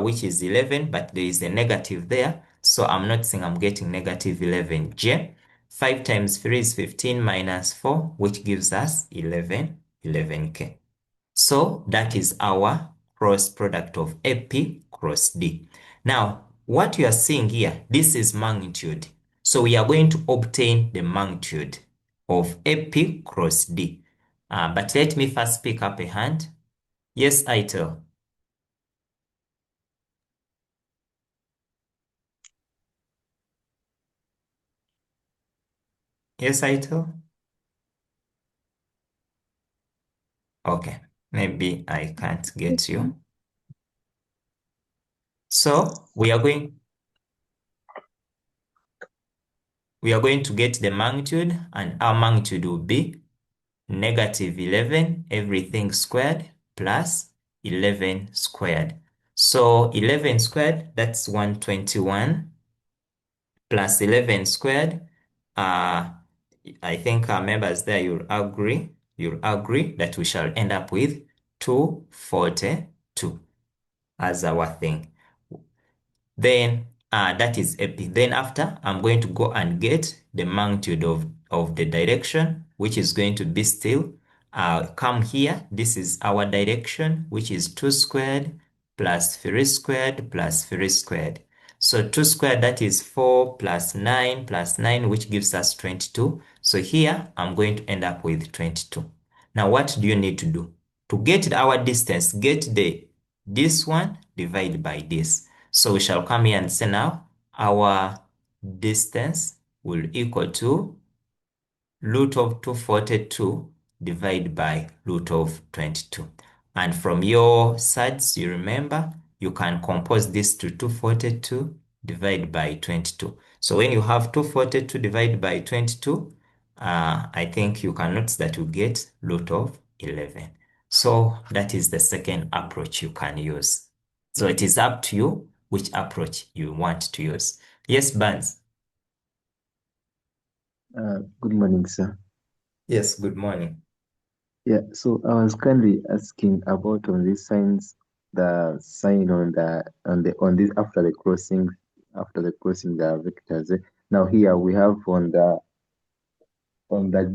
which is 11, but there is a negative there. So I'm not saying I'm getting negative 11J. 5 times 3 is 15 minus 4, which gives us 11K. So that is our cross product of AP cross D. Now, what you are seeing here, this is magnitude. So we are going to obtain the magnitude of AP cross D. But let me first pick up a hand. Yes, Itel. Yes, Itel. Okay, maybe I can't get you. So we are going to get the magnitude, and our magnitude will be negative 11 everything squared plus 11 squared. So 11 squared, that's 121 plus 11 squared. I think our members there, you'll agree that we shall end up with 242 as our thing. Then that is AP. Then after, I'm going to go and get the magnitude of the direction, which is going to be still, come here. This is our direction, which is 2 squared plus 3 squared plus 3 squared. So 2 squared, that is 4 plus 9, which gives us 22. So here, I'm going to end up with 22. Now, what do you need to do? To get our distance, get this one, divide by this. So we shall come here and say now our distance will equal to root of 242 divided by root of 22. And from your sides, you remember, you can compose this to 242 divided by 22. So when you have 242 divided by 22, I think you can notice that you get root of 11. So that is the second approach you can use. So it is up to you which approach you want to use. Yes, Barnes.
Good morning, sir.
Yes, good morning.
Yeah, so I was kindly asking about on these signs, the sign on this after the crossing, the vectors. Now here we have on the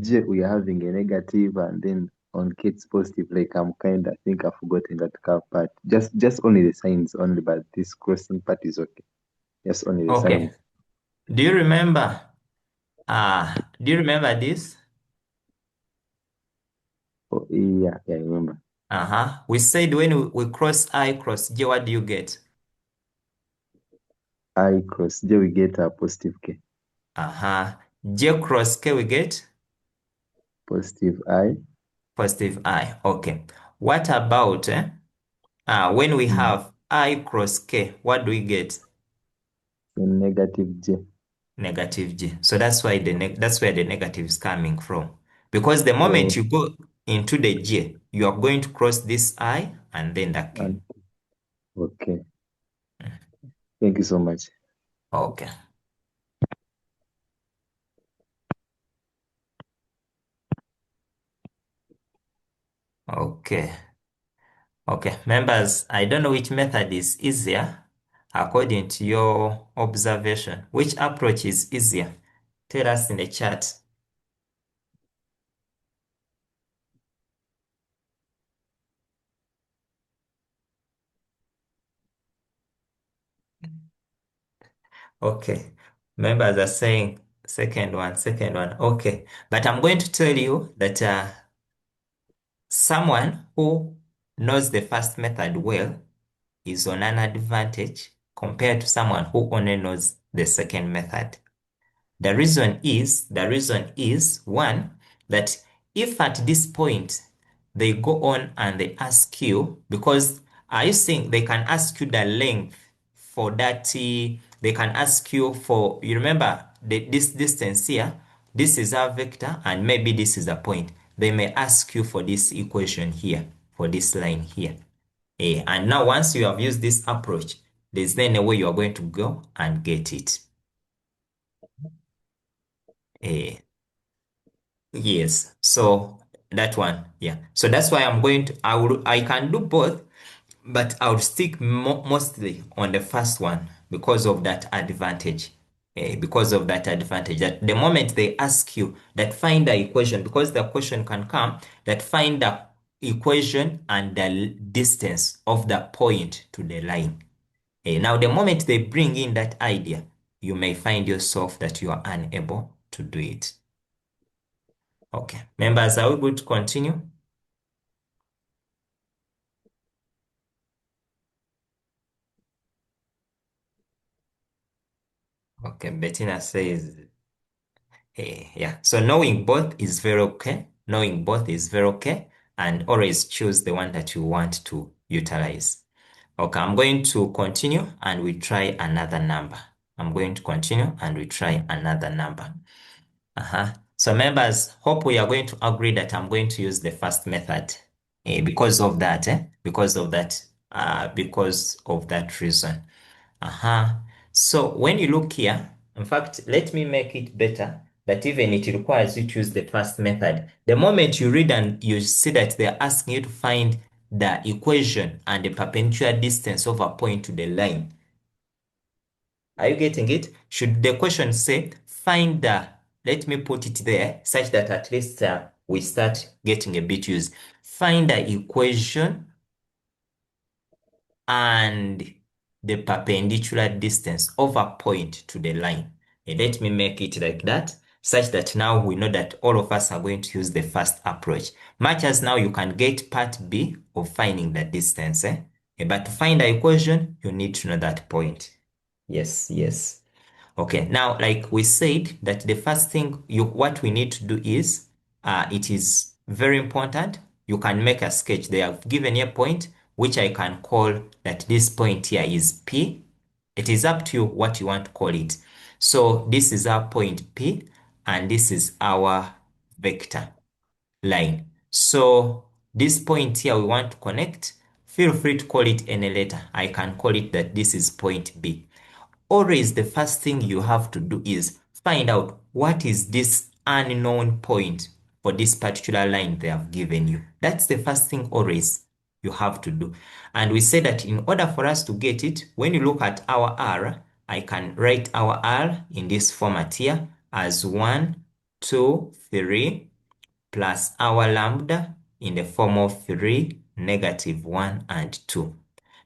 J we are having a negative, and then K it's positive. Like I'm kind of think I've forgotten that curve part. Just only the signs only, but this crossing part is okay. Just only the
Okay.
signs.
Do you remember? Do you remember this?
Oh yeah, I remember.
We said when we cross I cross J, what do you get?
I cross J we get a positive K.
J cross K we get
Positive I.
positive I. Okay. What about when we
Mm.
have I cross K, what do we get?
Then negative J.
Negative J. So that's why that's where the negative is coming from. Because the moment
Oh,
you go into the J, you are going to cross this I and then the K.
and okay. Thank you so much.
Okay. Okay. Okay. Members, I don't know which method is easier according to your observation. Which approach is easier? Tell us in the chat. Okay. Members are saying second one, second one. Okay. But I'm going to tell you that someone who knows the first method well is on an advantage compared to someone who only knows the second method. The reason is one, that if at this point they go on and they ask you, because are you saying they can ask you the length for that, they can ask you for, you remember this distance here, this is our vector and maybe this is a point. They may ask you for this equation here, for this line here. And now once you have used this approach, there's then a way you are going to go and get it. Eh, Yes, so that one, yeah. So that's why I can do both, but I would stick mostly on the first one because of that advantage. Because of that advantage, that the moment they ask you that find the equation, because the question can come that find the equation and the distance of the point to the line. Now, the moment they bring in that idea, you may find yourself that you are unable to do it. Okay, members, are we good to continue? Okay, Bettina says, yeah. So knowing both is very okay. Knowing both is very okay. And always choose the one that you want to utilize. Okay, I'm going to continue and we try another number. I'm going to continue and we try another number. So members, hope we are going to agree that I'm going to use the first method because of that, because of that reason. So when you look here, in fact, let me make it better that even it requires you to use the first method. The moment you read and you see that they're asking you to find the equation and the perpendicular distance of a point to the line. Are you getting it? Should the question say, find the, let me put it there, such that at least we start getting a bit used. Find the equation and the perpendicular distance of a point to the line. And let me make it like that, such that now we know that all of us are going to use the first approach. Much as now you can get part B of finding the distance. But to find the equation, you need to know that point. Yes, yes. Okay, now like we said that the first thing what we need to do is it is very important. You can make a sketch. They have given you a point which I can call that this point here is P. It is up to you what you want to call it. So this is our point P and this is our vector line. So this point here we want to connect. Feel free to call it any letter. I can call it that this is point B. Always the first thing you have to do is find out what is this unknown point for this particular line they have given you. That's the first thing always you have to do. And we say that in order for us to get it, when you look at our R, I can write our R in this format here as 1, 2, 3 plus our lambda in the form of 3, -1, and 2.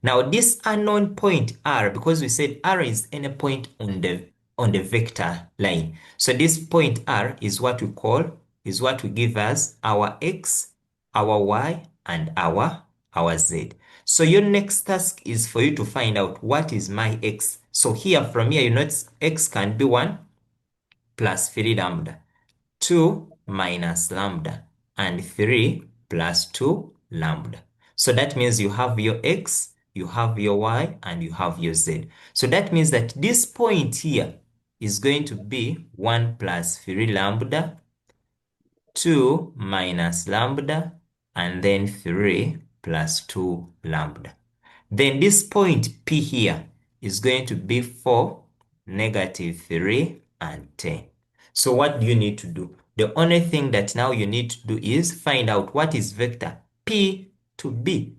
Now this unknown point r, because we said r is any point on the vector line. So this point r is what we give as our x, our y, and our z. So your next task is for you to find out what is my x. So here, from here, you know x can be 1 plus 3 lambda, 2 minus lambda, and 3 plus 2 lambda. So that means you have your x, you have your y, and you have your z. So that means that this point here is going to be 1 plus 3 lambda, 2 minus lambda, and then 3 plus 2 lambda. Then this point P here is going to be 4, -3, and 10. So what do you need to do? The only thing that now you need to do is find out what is vector P to B.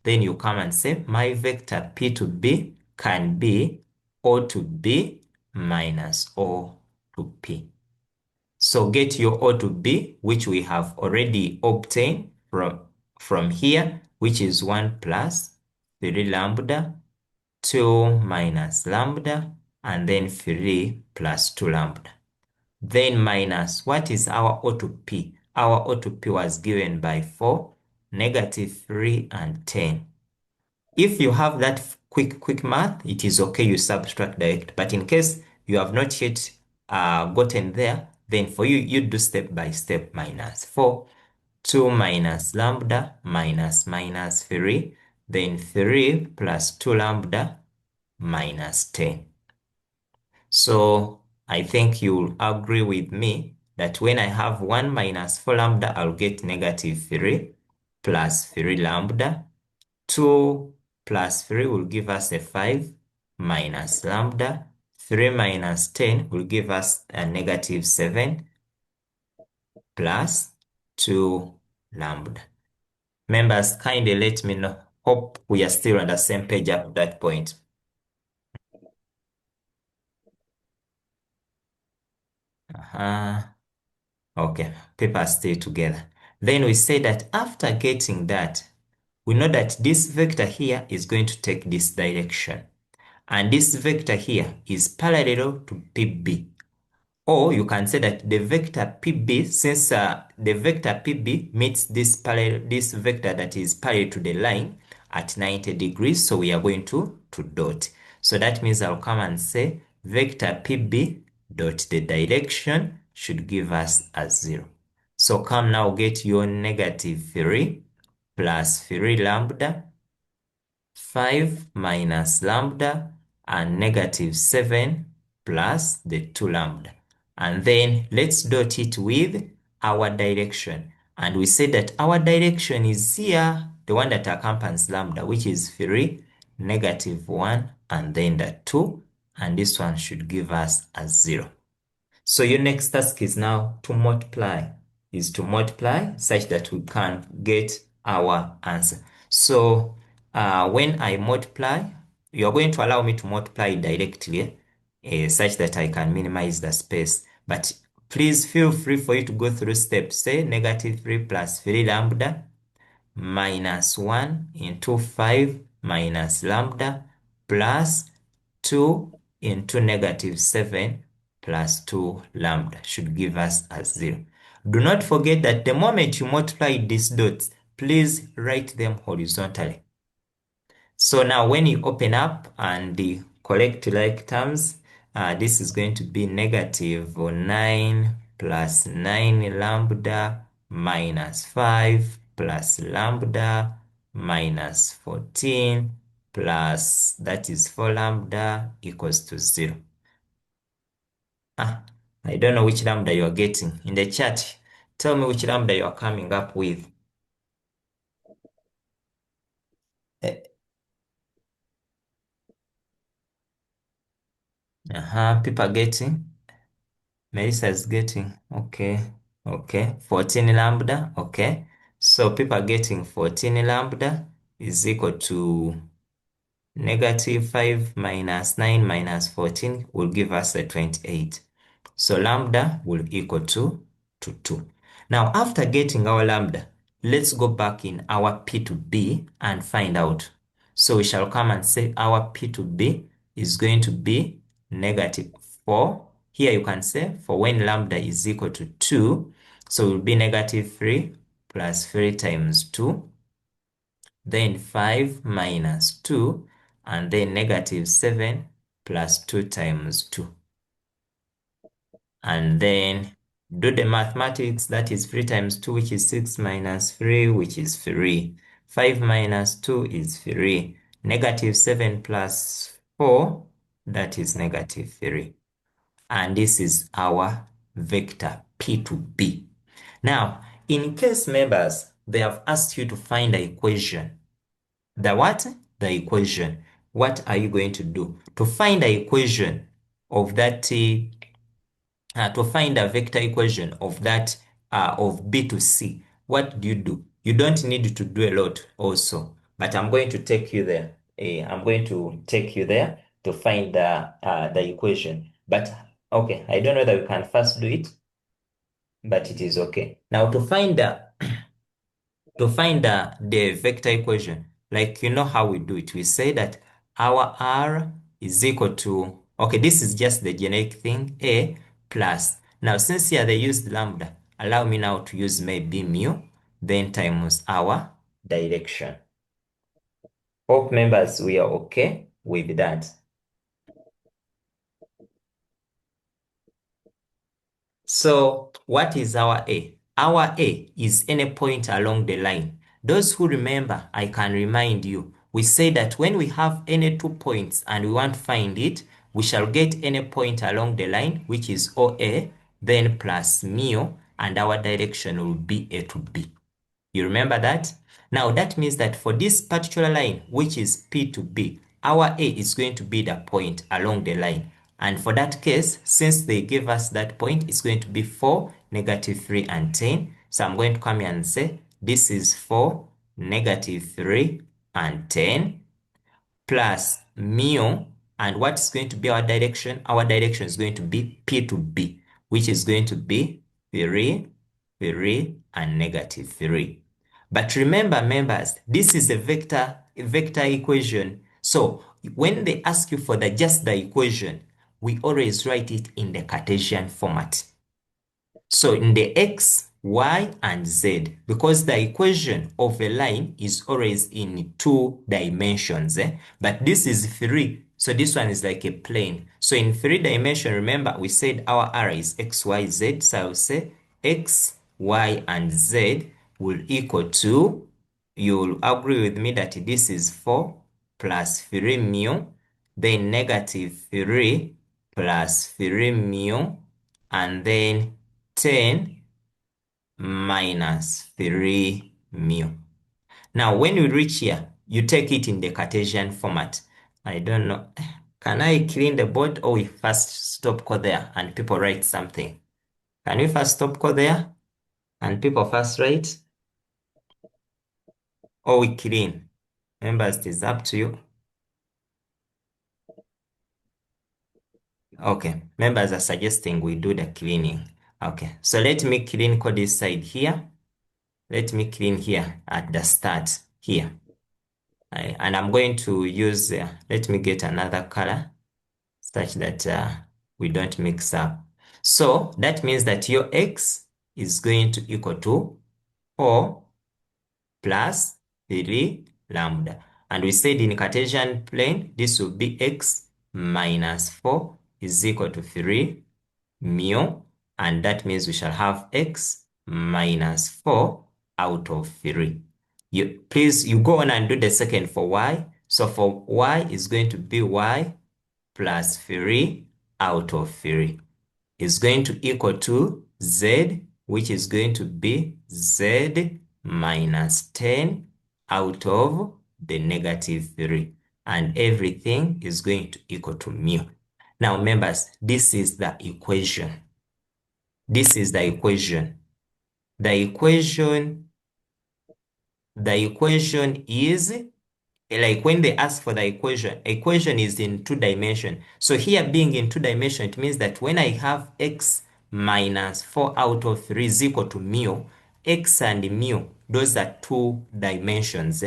Then you come and say my vector P to B can be O to B minus O to P. So get your O to B, which we have already obtained from here, which is 1 plus 3 lambda, 2 minus lambda, and then 3 plus 2 lambda. Then minus, what is our O to P? Our O to P was given by 4, -3, and 10. If you have that quick math, it is okay, you subtract direct. But in case you have not yet gotten there, then for you, you do step by step. Minus 4, 2 minus lambda, minus 3, then 3 plus 2 lambda, minus 10. So I think you'll agree with me that when I have 1 minus 4 lambda, I'll get -3 plus 3 lambda. 2 plus 3 will give us a 5 minus lambda. 3 minus 10 will give us a -7 plus 2 lambda. Members, kindly let me know. Hope we are still on the same page up to that point. Okay, people stay together. Then we say that after getting that, we know that this vector here is going to take this direction. And this vector here is parallel to PB. Or you can say that the vector PB, since the vector PB meets this vector that is parallel to the line at 90 degrees, so we are going to dot. So that means I'll come and say vector PB dot the direction should give us a 0. So come now get your -3 plus 3 lambda, 5 minus lambda, and -7 plus the 2 lambda. And then let's dot it with our direction. And we say that our direction is here, the one that accompanies lambda, which is 3, -1, and then the 2. And this one should give us a 0. So your next task is now to multiply, such that we can get our answer. So when I multiply, you're going to allow me to multiply directly, such that I can minimize the space. But please feel free for you to go through steps. Say -3 plus 3 lambda minus 1 into 5 minus lambda plus 2 into -7 plus 2 lambda should give us a 0. Do not forget that the moment you multiply these dots, please write them horizontally. So now when you open up and collect like terms, this is going to be -9 plus 9 lambda minus 5 plus lambda minus 14 plus, that is 4 lambda equals to 0. I don't know which lambda you are getting. In the chat, tell me which lambda you are coming up with. People are getting. Melissa is getting, okay, 14 lambda, okay. So people are getting 14 lambda is equal to -5 minus 9 minus 14 will give us a 28. So lambda will equal to 2. Now, after getting our lambda, let's go back in our P to B and find out. So we shall come and say our P to B is going to be negative 4. Here you can say for when lambda is equal to 2, so it will be negative 3 plus 3 times 2, then 5 minus 2, and then negative 7 plus 2 times 2. And then do the mathematics, that is 3 times 2, which is 6 minus 3, which is 3. 5 minus 2 is 3. Negative 7 plus 4, that is negative 3. And this is our vector P to B. Now, in case members, they have asked you to find the equation. The what? The equation. What are you going to do? To find the equation of that to find a vector equation of that of B to C, what do? You don't need to do a lot also, but I'm going to take you there. I'm going to take you there to find the equation. But okay, I don't know that we can first do it, but it is okay. Now to find the vector equation, like you know how we do it. We say that our R is equal to, okay, this is just the generic thing, A plus. Now, since here they used lambda, allow me now to use maybe mu, then times our direction. Hope members, we are okay with that. So what is our A? Our A is any point along the line. Those who remember, I can remind you, we say that when we have any 2 points and we want to find it, we shall get any point along the line, which is OA, then plus mu, and our direction will be A to B. You remember that? Now that means that for this particular line, which is P to B, our A is going to be the point along the line. And for that case, since they gave us that point, it's going to be 4, negative 3, and 10. So I'm going to come here and say, this is 4, negative 3, and 10, plus mu, and what's going to be our direction? Our direction is going to be P to B, which is going to be 3, 3, and negative 3. But remember, members, this is a vector equation. So when they ask you for just the equation, we always write it in the Cartesian format. So in the X, Y, and Z, because the equation of a line is always in 2 dimensions, but this is 3. So this one is like a plane. So in 3 dimension, remember we said our R is X, Y, Z. So I'll say X, Y, and Z will equal to, you'll agree with me that this is 4 plus 3 mu, then negative 3 plus 3 mu, and then 10 minus 3 mu. Now, when you reach here, you take it in the Cartesian format. I don't know. Can I clean the board, or we first stop code there and people write something? Can we first stop code there and people first write? Or we clean? Members, it is up to you. Okay, members are suggesting we do the cleaning. Okay, so let me clean code this side here. Let me clean here at the start here. And I'm going to use, let me get another color such that we don't mix up. So that means that your X is going to equal to 4 plus 3 lambda. And we said in Cartesian plane, this will be X minus 4 is equal to 3 mu. And that means we shall have X minus 4 out of 3. Please, you go on and do the second for Y. So for Y is going to be Y plus 3 out of 3 is going to equal to Z, which is going to be Z minus 10 out of the negative 3. And everything is going to equal to mu. Now, members, this is the equation. This is the equation. The equation is, like when they ask for the equation is in 2 dimensions. So here being in 2 dimensions, it means that when I have X minus 4 out of 3 is equal to mu, x and mu, those are two dimensions.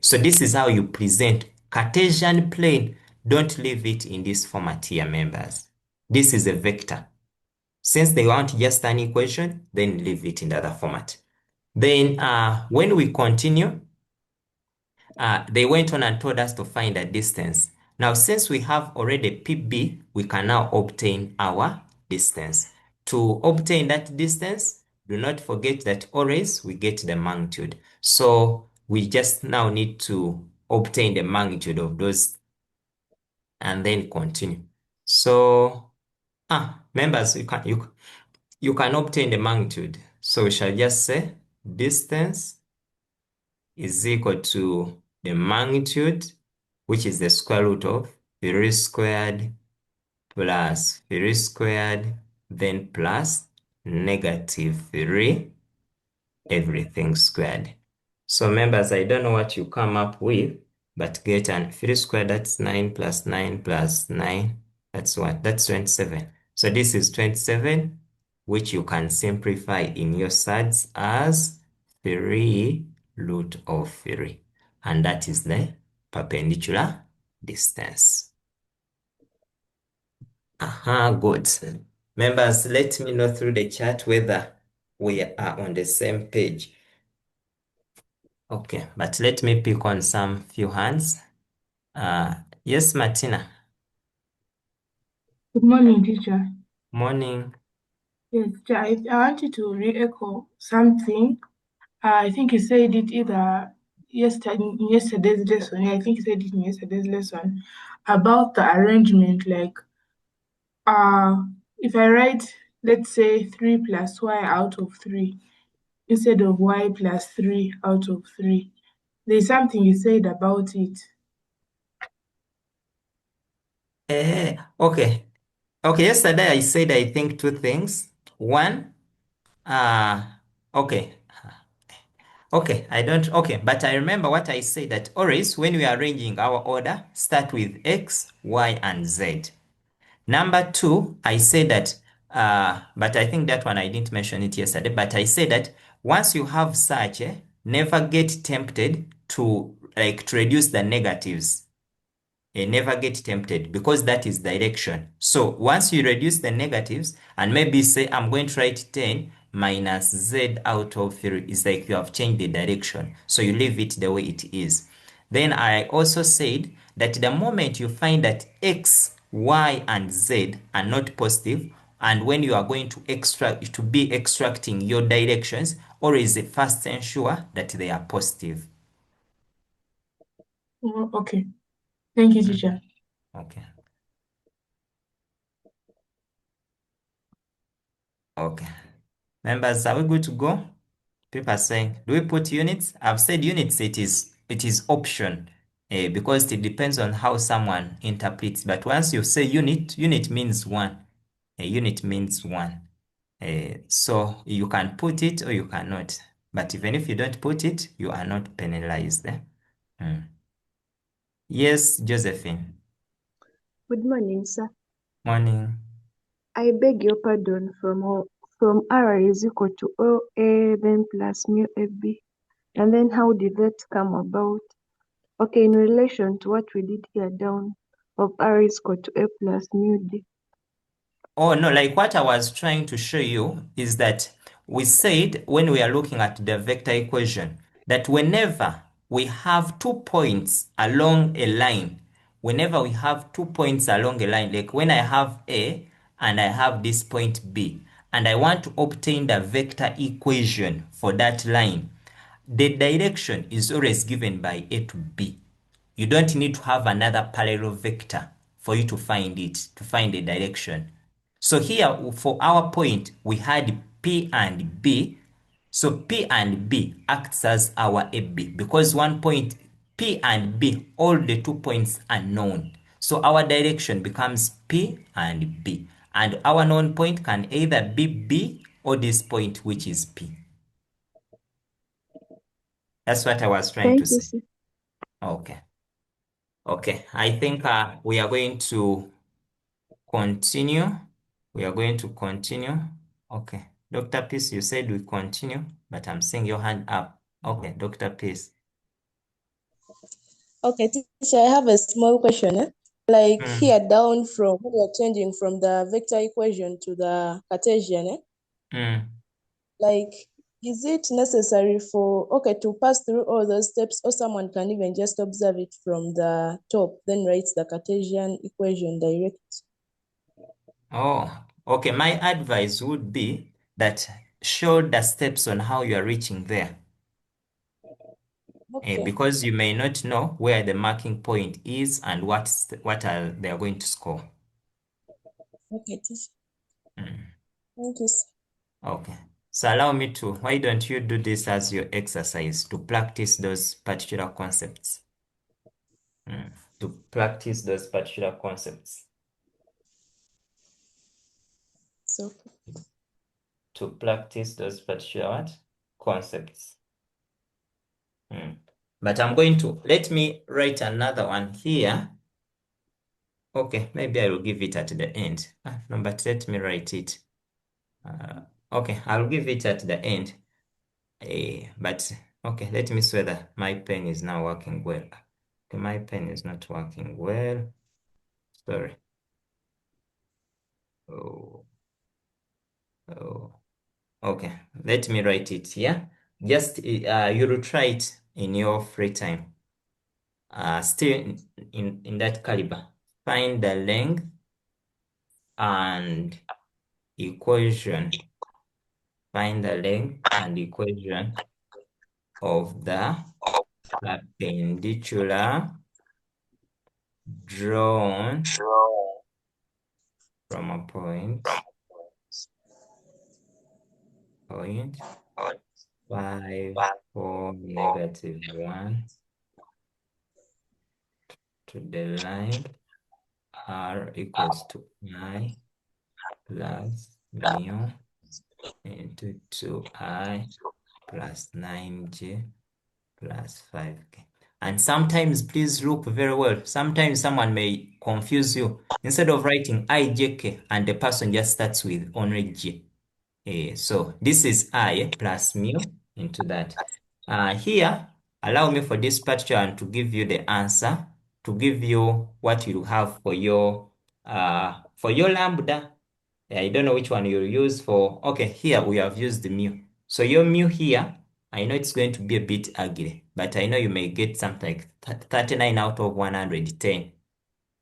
So this is how you present Cartesian plane. Don't leave it in this format here, members. This is a vector. Since they want just an equation, then leave it in the other format. Then when we continue, they went on and told us to find a distance. Now, since we have already PB, we can now obtain our distance. To obtain that distance, do not forget that always we get the magnitude. So we just now need to obtain the magnitude of those and then continue. So, members, you can obtain the magnitude. So we shall just say distance is equal to the magnitude, which is the square root of 3 squared plus 3 squared, then plus -3, everything squared. So members, I don't know what you come up with, but get an 3 squared, that's 9 plus 9 plus 9. That's what? That's 27. So this is 27, which you can simplify in your sides as 3 root of 3. And that is the perpendicular distance. Good. Members, let me know through the chat whether we are on the same page. Okay, but let me pick on some few hands. Yes, Martina.
Good morning, teacher.
Morning.
Yes, teacher, I wanted to re-echo something. I think you said it either in yesterday's lesson. Yeah, I think you said it in yesterday's lesson about the arrangement. Like, if I write, let's say, 3 plus y out of 3 instead of y plus 3 out of 3, there's something you said about it.
Okay. Okay, yesterday I said I think two things. One, okay. Okay, but I remember what I said, that always when we are arranging our order, start with X, Y, and Z. Number two, I said that, but I think that one I didn't mention it yesterday, but I said that once you have such, never get tempted to reduce the negatives. Never get tempted, because that is direction. So once you reduce the negatives and maybe say I'm going to write 10 minus z out of 3, it's like you have changed the direction. So you leave it the way it is. Then I also said that the moment you find that x, y, and z are not positive, and when you are going to be extracting your directions, always first ensure that they are positive.
Oh, okay. Thank you, teacher.
Okay. Okay. Members, are we good to go? People are saying, do we put units? I've said units, it is option, because it depends on how someone interprets. But once you say unit means one. A unit means one. So you can put it or you cannot. But even if you don't put it, you are not penalized. Yes, Josephine.
Good morning, sir.
Morning.
I beg your pardon from R is equal to OA then plus mu AB. And then how did that come about? Okay, in relation to what we did here down of R is equal to A plus mu D.
Oh, no, like what I was trying to show you is that we said when we are looking at the vector equation that whenever we have 2 points along a line, like when I have A and I have this point B, and I want to obtain the vector equation for that line, the direction is always given by A to B. You don't need to have another parallel vector for you to find the direction. So here for our point, we had P and B. So P and B acts as our AB, because one point P and B, all the 2 points are known. So our direction becomes P and B. And our known point can either be B or this point, which is P. That's what I was trying to
Thank you,
say.
sir.
Okay. Okay, I think we are going to continue. Okay, Dr. Peace, you said we continue, but I'm seeing your hand up. Okay, Dr. Peace.
Okay, teacher, I have a small question. Like
Mm.
here down from when you're changing from the vector equation to the Cartesian,
Mm.
like is it necessary for to pass through all those steps, or someone can even just observe it from the top, then write the Cartesian equation direct?
Oh, okay. My advice would be that show the steps on how you are reaching there.
Okay,
Because you may not know where the marking point is and what are they are going to score.
okay, teacher.
Mm.
Thank you, sir.
Okay. So allow me to, why don't you do this as your exercise to practice those particular concepts? To practice those particular concepts.
So
To practice those particular what? Concepts. But I'm going to, let me write another one here. Okay, maybe I will give it at the end. No, but let me write it. Okay, I'll give it at the end. But okay, let me see whether my pen is now working well. Okay, my pen is not working well. Sorry. Oh, oh. Okay, let me write it here. Just you will try it in your free time. Still in that caliber. Find the length and equation. Find the length and equation of the perpendicular drawn from a point 5, 4, -1 to the line r equals to I plus mu into 2I plus 9j plus 5k. And sometimes, please look very well. Sometimes someone may confuse you. Instead of writing ijk and the person just starts with only j. So this is I plus mu into that. Here, allow me for this particular one to give you the answer, to give you what you have for your lambda. I don't know which one you'll use for. Okay, here we have used the mu. So your mu here, I know it's going to be a bit ugly, but I know you may get something like 39 out of 110.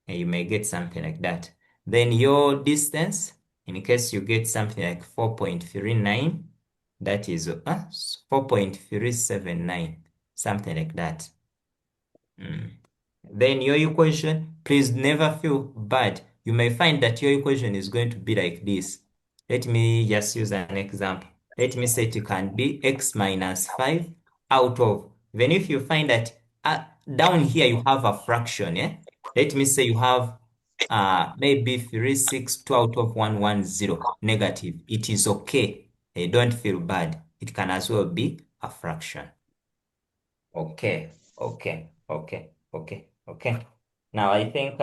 And you may get something like that. Then your distance, in case you get something like 4.39, that is 4.379, something like that. Then your equation, please never feel bad. You may find that your equation is going to be like this. Let me just use an example. Let me say it can be x minus 5 out of, even if you find that down here you have a fraction, yeah? Let me say you have maybe 362 out of 110 negative. It is okay. Don't feel bad. It can as well be a fraction. Okay, okay. Now I think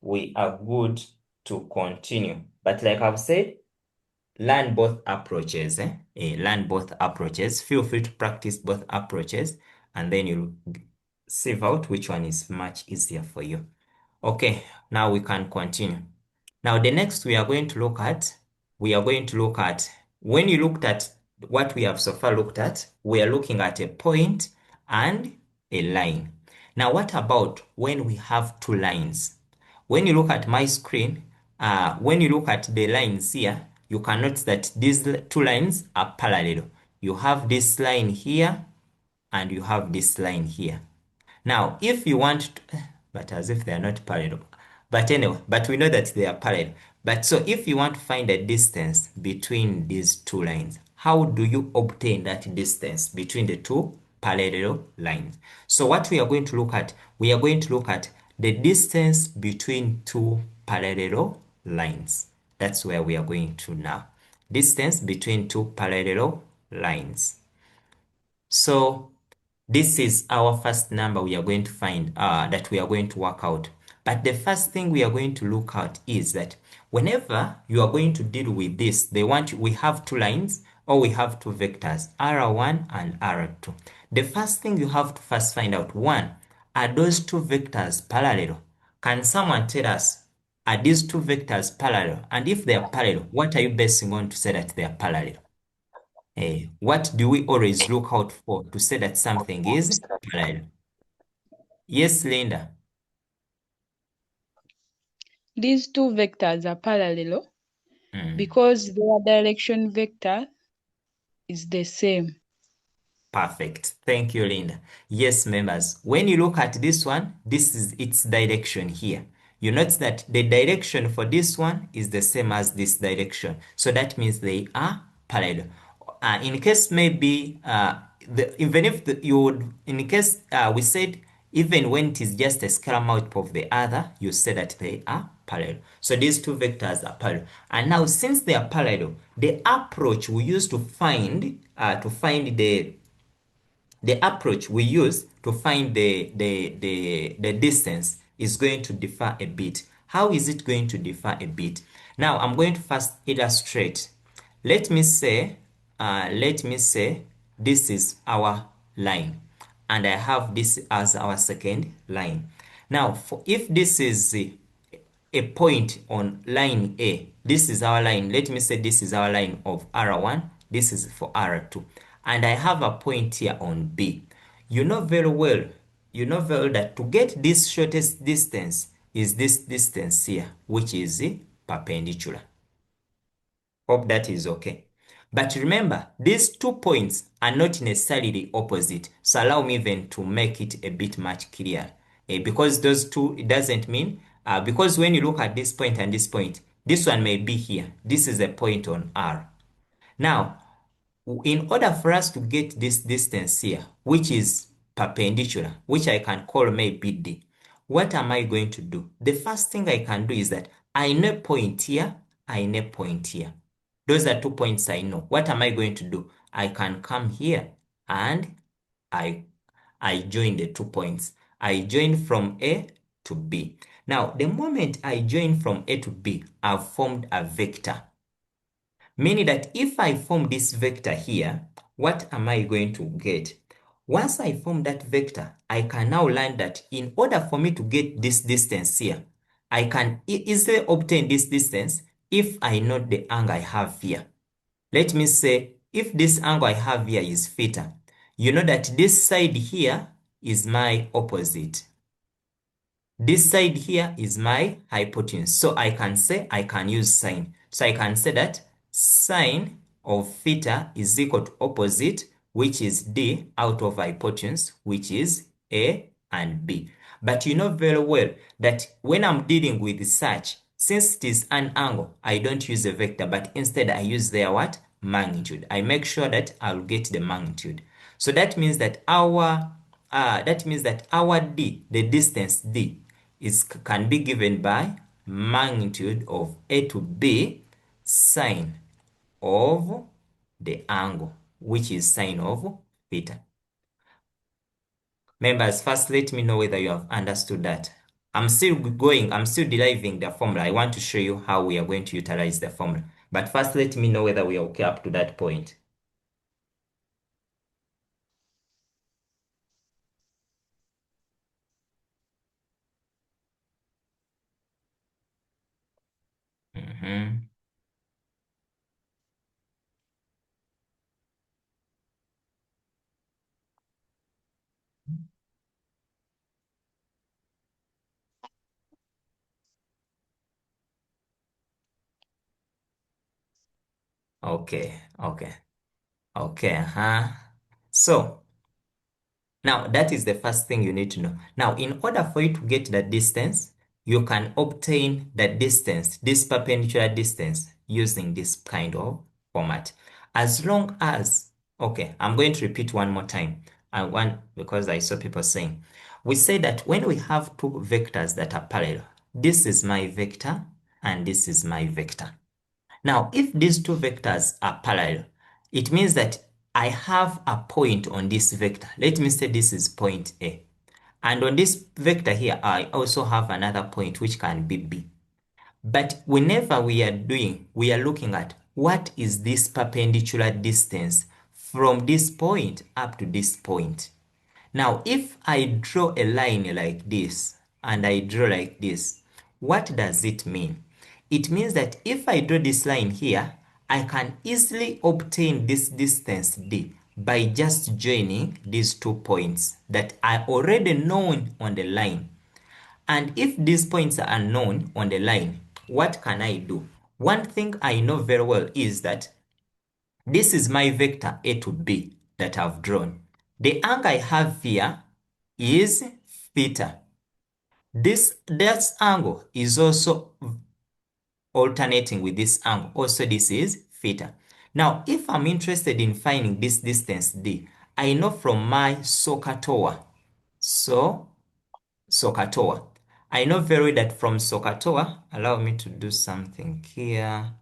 we are good to continue. But like I've said, learn both approaches. Learn both approaches. Feel free to practice both approaches, and then you'll sieve out which one is much easier for you. Okay, now we can continue. Now the next we are going to look at, when you looked at what we have so far looked at, we are looking at a point and a line. Now what about when we have two lines? When you look at my screen, when you look at the lines here, you can notice that these two lines are parallel. You have this line here and you have this line here. Now, if you want to, but as if they are not parallel. But anyway, but we know that they are parallel. But so if you want to find the distance between these two lines, how do you obtain that distance between the two parallel lines? So what we are going to look at, we are going to look at the distance between two parallel lines. That's where we are going to now. Distance between two parallel lines. So this is our first number we are going to find, that we are going to work out. But the first thing we are going to look at is that whenever you are going to deal with this, we have two lines or we have two vectors, R1 and R2. The first thing you have to first find out, one, are those two vectors parallel? Can someone tell us, are these two vectors parallel? And if they are parallel, what are you basing on to say that they are parallel? What do we always look out for to say that something is parallel? Yes, Linda.
These two vectors are parallel
Mm.
because their direction vector is the same.
Perfect. Thank you, Linda. Yes, members, when you look at this one, this is its direction here. You notice that the direction for this one is the same as this direction. So that means they are parallel. In case maybe, even if you would, in case we said, even when it is just a scalar multiple of the other, you say that they are parallel. So these two vectors are parallel. And now since they are parallel, the approach we use to find the approach we use to find the distance is going to differ a bit. How is it going to differ a bit? Now I'm going to first illustrate. Let me say this is our line and I have this as our second line. Now if this is a point on line A. This is our line. Let me say this is our line of R1. This is for R2. And I have a point here on B. You know very well that to get this shortest distance is this distance here, which is perpendicular. Hope that is okay. But remember, these 2 points are not necessarily opposite. So allow me then to make it a bit much clearer. Because those two, it doesn't mean, because when you look at this point and this point, this one may be here. This is a point on R. Now, in order for us to get this distance here, which is perpendicular, which I can call maybe D, what am I going to do? The first thing I can do is that I know a point here, I know a point here. Those are 2 points I know. What am I going to do? I can come here and I join the 2 points. I join from A to B. Now, the moment I join from A to B, I've formed a vector. Meaning that if I form this vector here, what am I going to get? Once I form that vector, I can now learn that in order for me to get this distance here, I can easily obtain this distance if I know the angle I have here. Let me say, if this angle I have here is theta, you know that this side here is my opposite. This side here is my hypotenuse. So I can say, I can use sine. So I can say that sine of theta is equal to opposite, which is D, out of hypotenuse, which is A and B. But you know very well that when I'm dealing with such, since it is an angle, I don't use a vector, but instead I use their what? Magnitude. I make sure that I'll get the magnitude. So that means that our D, the distance D, can be given by magnitude of A to B sine of the angle, which is sine of theta. Members, first let me know whether you have understood that. I'm still deriving the formula. I want to show you how we are going to utilize the formula. But first let me know whether we are okay up to that point. Mm-hmm. Okay. So now that is the first thing you need to know. Now, in order for you to get the distance, you can obtain the distance, this perpendicular distance, using this kind of format. As long as, okay, I'm going to repeat one more time. Because I saw people saying, we say that when we have two vectors that are parallel, this is my vector and this is my vector. Now, if these two vectors are parallel, it means that I have a point on this vector. Let me say this is point A. And on this vector here, I also have another point which can be B. But whenever we are looking at what is this perpendicular distance from this point up to this point. Now, if I draw a line like this and I draw like this, what does it mean? It means that if I draw this line here, I can easily obtain this distance D by just joining these 2 points that are already known on the line. And if these points are unknown on the line, what can I do? One thing I know very well is that this is my vector A to B that I've drawn. The angle I have here is theta. This angle is also alternating with this angle. Also, this is theta. Now, if I'm interested in finding this distance D, I know from my SOHCAHTOA. SOHCAHTOA. I know very well that from SOHCAHTOA, allow me to do something here.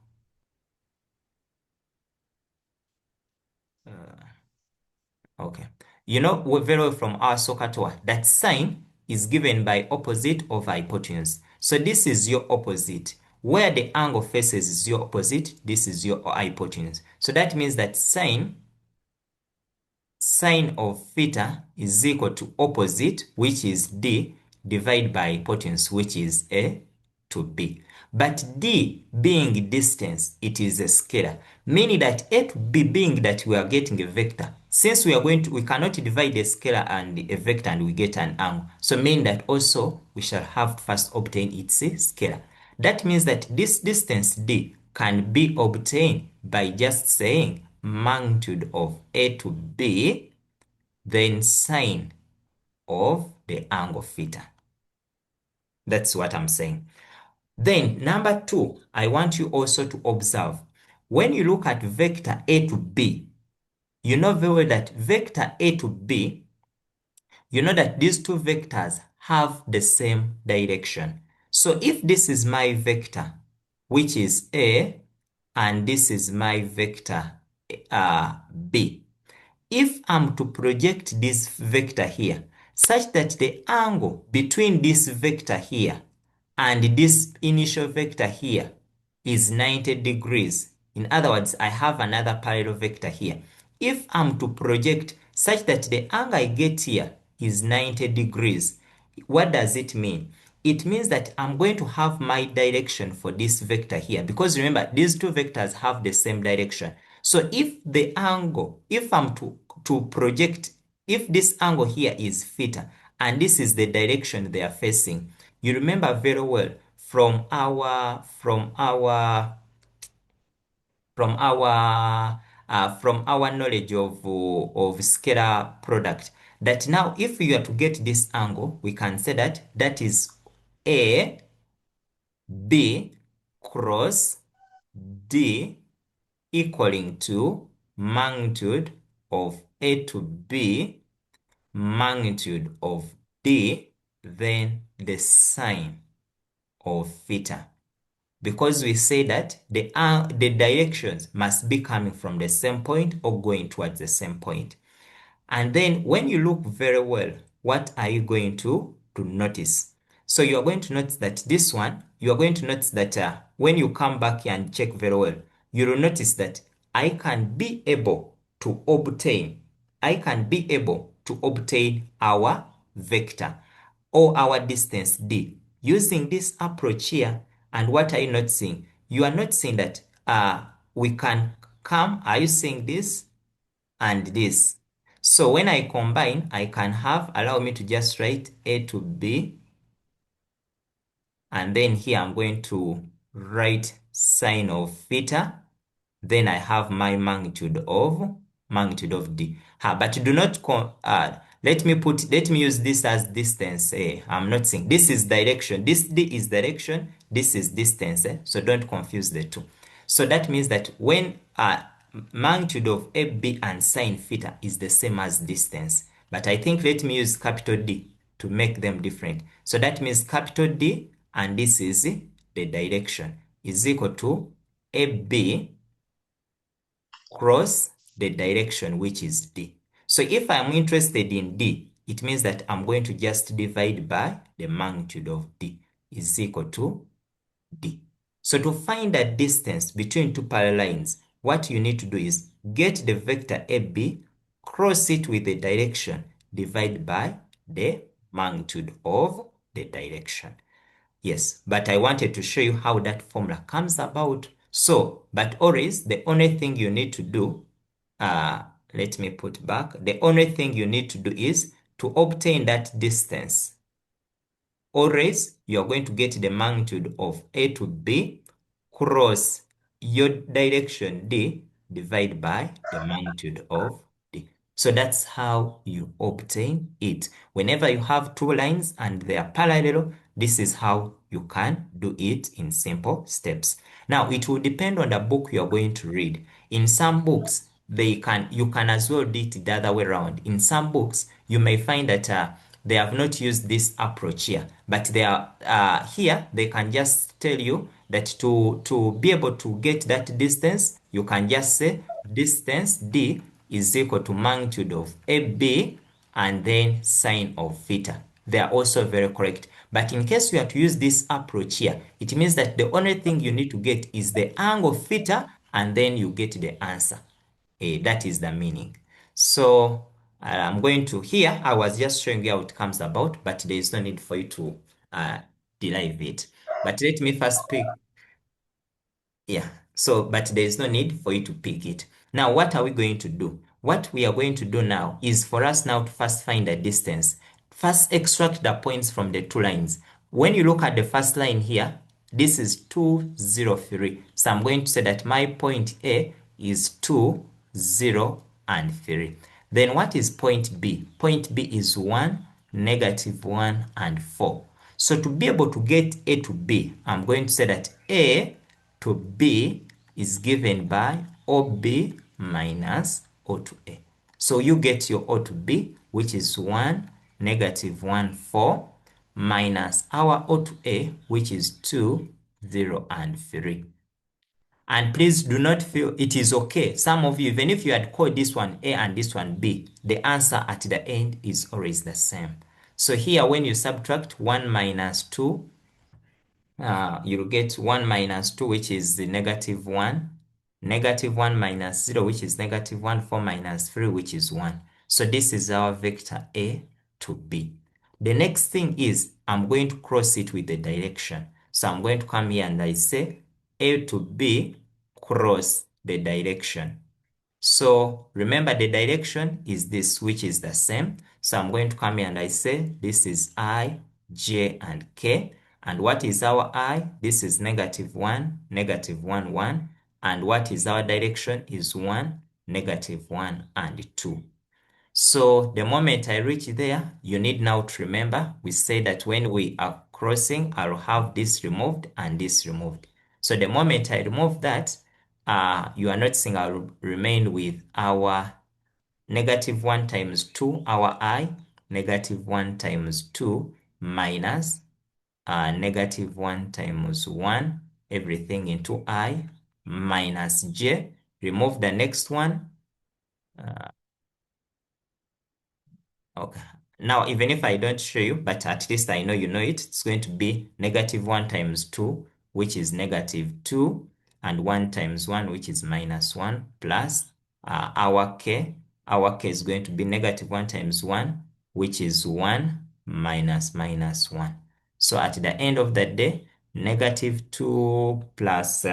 Okay. You know very well from our SOHCAHTOA that sine is given by opposite of hypotenuse. So this is your opposite. Where the angle faces is your opposite, this is your hypotenuse. So that means that sine of theta is equal to opposite, which is D, divided by hypotenuse, which is A to B. But D being distance, it is a scalar, meaning that A to B being that we are getting a vector. Since we cannot divide a scalar and a vector and we get an angle. So meaning that also we shall have to first obtain its scalar. That means that this distance D can be obtained by just saying magnitude of A to B, then sine of the angle theta. That's what I'm saying. Then number 2, I want you also to observe. When you look at vector A to B, you know very well that vector A to B, you know that these two vectors have the same direction. So if this is my vector, which is A, and this is my vector B, if I'm to project this vector here, such that the angle between this vector here and this initial vector here is 90 degrees. In other words, I have another parallel vector here. If I'm to project such that the angle I get here is 90 degrees, what does it mean? It means that I'm going to have my direction for this vector here, because remember, these two vectors have the same direction. So if the angle, if I'm to project, if this angle here is theta, and this is the direction they are facing, you remember very well from our knowledge of scalar product, that now if we are to get this angle, we can say that that is A B cross D equaling to magnitude of A to B magnitude of D, then the sine of theta. Because we say that the directions must be coming from the same point or going towards the same point. And then when you look very well, what are you going to notice? So you are going to notice that this one, you are going to notice that when you come back here and check very well, you will notice that I can be able to obtain our vector or our distance D using this approach here. And what are you noticing? You are noticing that we can come, are you seeing this and this? So when I combine, I can have, allow me to just write A to B. And then here I'm going to write sine of theta. Then I have my magnitude of D. But do not, let me use this as distance. I'm not saying this is direction. This D is direction. This is distance. So don't confuse the two. So that means that when magnitude of AB and sine theta is the same as distance. But I think let me use capital D to make them different. So that means capital D, and this is the direction, is equal to AB cross the direction, which is D. So if I'm interested in D, it means that I'm going to just divide by the magnitude of D is equal to D. So to find the distance between two parallel lines, what you need to do is get the vector AB, cross it with the direction, divide by the magnitude of the direction. Yes, but I wanted to show you how that formula comes about. So, but always the only thing you need to do, let me put back, the only thing you need to do is to obtain that distance. Always, you're going to get the magnitude of A to B cross your direction D, divide by the magnitude of D. So that's how you obtain it. Whenever you have two lines and they are parallel, this is how you can do it in simple steps. Now, it will depend on the book you are going to read. In some books, you can as well do it the other way around. In some books, you may find that they have not used this approach here, but they are here. They can just tell you that to be able to get that distance, you can just say distance D is equal to magnitude of AB and then sine of theta. They are also very correct. But in case you have to use this approach here, it means that the only thing you need to get is the angle theta and then you get the answer. That is the meaning. So I'm going to here, I was just showing you how it comes about, but there is no need for you to derive it. But let me first pick, yeah. So, but there is no need for you to pick it. Now, what are we going to do? What we are going to do now is for us now to first find the distance. First, extract the points from the two lines. When you look at the first line here, this is 2, 0, 3. So I'm going to say that my point A is 2, 0, and 3. Then what is point B? Point B is 1, negative 1, and 4. So to be able to get A to B, I'm going to say that A to B is given by OB minus O to A. So you get your O to B, which is 1, negative 1, 4, minus our O to A, which is 2, 0, and 3. And please do not feel it is okay. Some of you, even if you had called this one A and this one B, the answer at the end is always the same. So here, when you subtract 1 minus 2, you'll get 1 minus 2, which is the negative 1, negative 1 minus 0, which is negative 1, 4 minus 3, which is 1. So this is our vector A to B. The next thing is I'm going to cross it with the direction. So I'm going to come here and I say A to B cross the direction. So remember the direction is this, which is the same. So I'm going to come here and I say this is I, J, and K. And what is our I? This is negative 1, negative 1, 1. And what is our direction is 1, negative 1, and 2. So the moment I reach there, you need now to remember, we say that when we are crossing, I'll have this removed and this removed. So the moment I remove that, you are noticing I'll remain with our negative 1 times 2, our I, negative 1 times 2, minus negative 1 times 1, everything into I, minus J. Remove the next one. Okay. Now, even if I don't show you, but at least I know you know it, it's going to be negative 1 times 2, which is negative 2, and 1 times 1, which is minus 1, plus our k. Our k is going to be negative 1 times 1, which is 1, minus minus 1. So at the end of the day, negative 2 plus,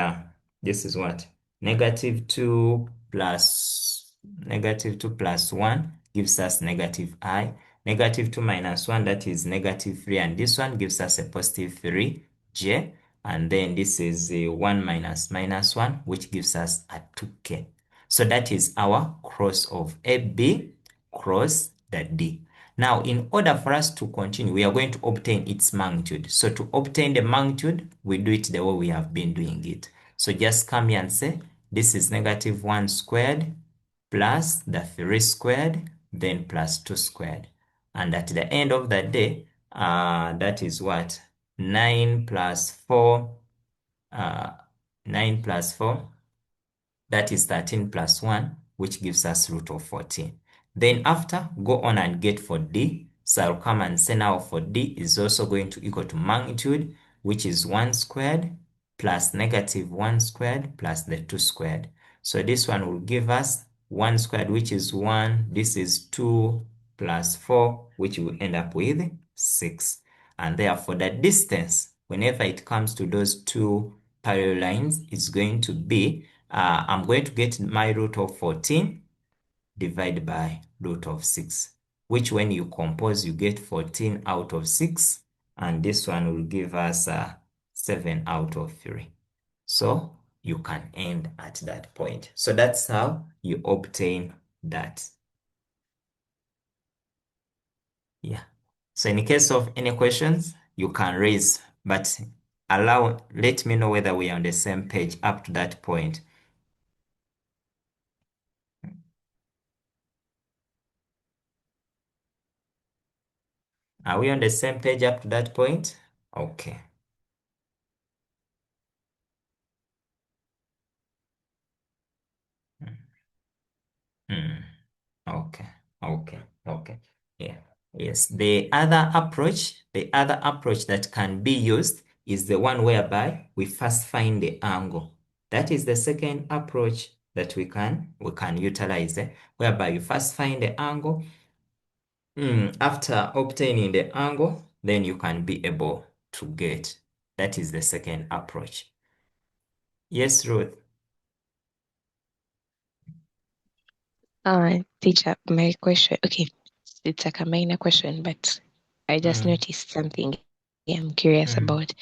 this is what? Negative 2 plus, negative 2 plus 1 gives us negative I. Negative 2 minus 1, that is negative 3. And this one gives us a positive 3j. And then this is a 1 minus minus 1, which gives us a 2k. So that is our cross of AB cross the D. Now, in order for us to continue, we are going to obtain its magnitude. So to obtain the magnitude, we do it the way we have been doing it. So just come here and say, this is negative 1 squared plus the 3 squared, then plus 2 squared. And at the end of the day, that is what? 9 plus 4, 9 plus 4, that is 13 plus 1, which gives us root of 14. Then after, go on and get for D. So I'll come and say now for D is also going to equal to magnitude, which is 1 squared plus negative 1 squared plus the 2 squared. So this one will give us 1 squared, which is 1. This is 2 plus 4, which will end up with 6. And therefore, the distance, whenever it comes to those two parallel lines, is going to be, I'm going to get my root of 14 divided by root of 6, which when you compose, you get 14 out of 6. And this one will give us 7 out of 3. So you can end at that point. So that's how you obtain that. Yeah. So in case of any questions, you can raise, but let me know whether we are on the same page up to that point. Are we on the same page up to that point? Okay. Hmm. Okay. Okay. Okay. Yeah. Yes. The other approach that can be used is the one whereby we first find the angle. That is the second approach that we can utilize, whereby you first find the angle. After obtaining the angle, then you can be able to get. That is the second approach. Yes, Ruth.
Teacher, my question, okay, it's like a minor question, but I just
Mm,
noticed something I'm curious
mm,
about.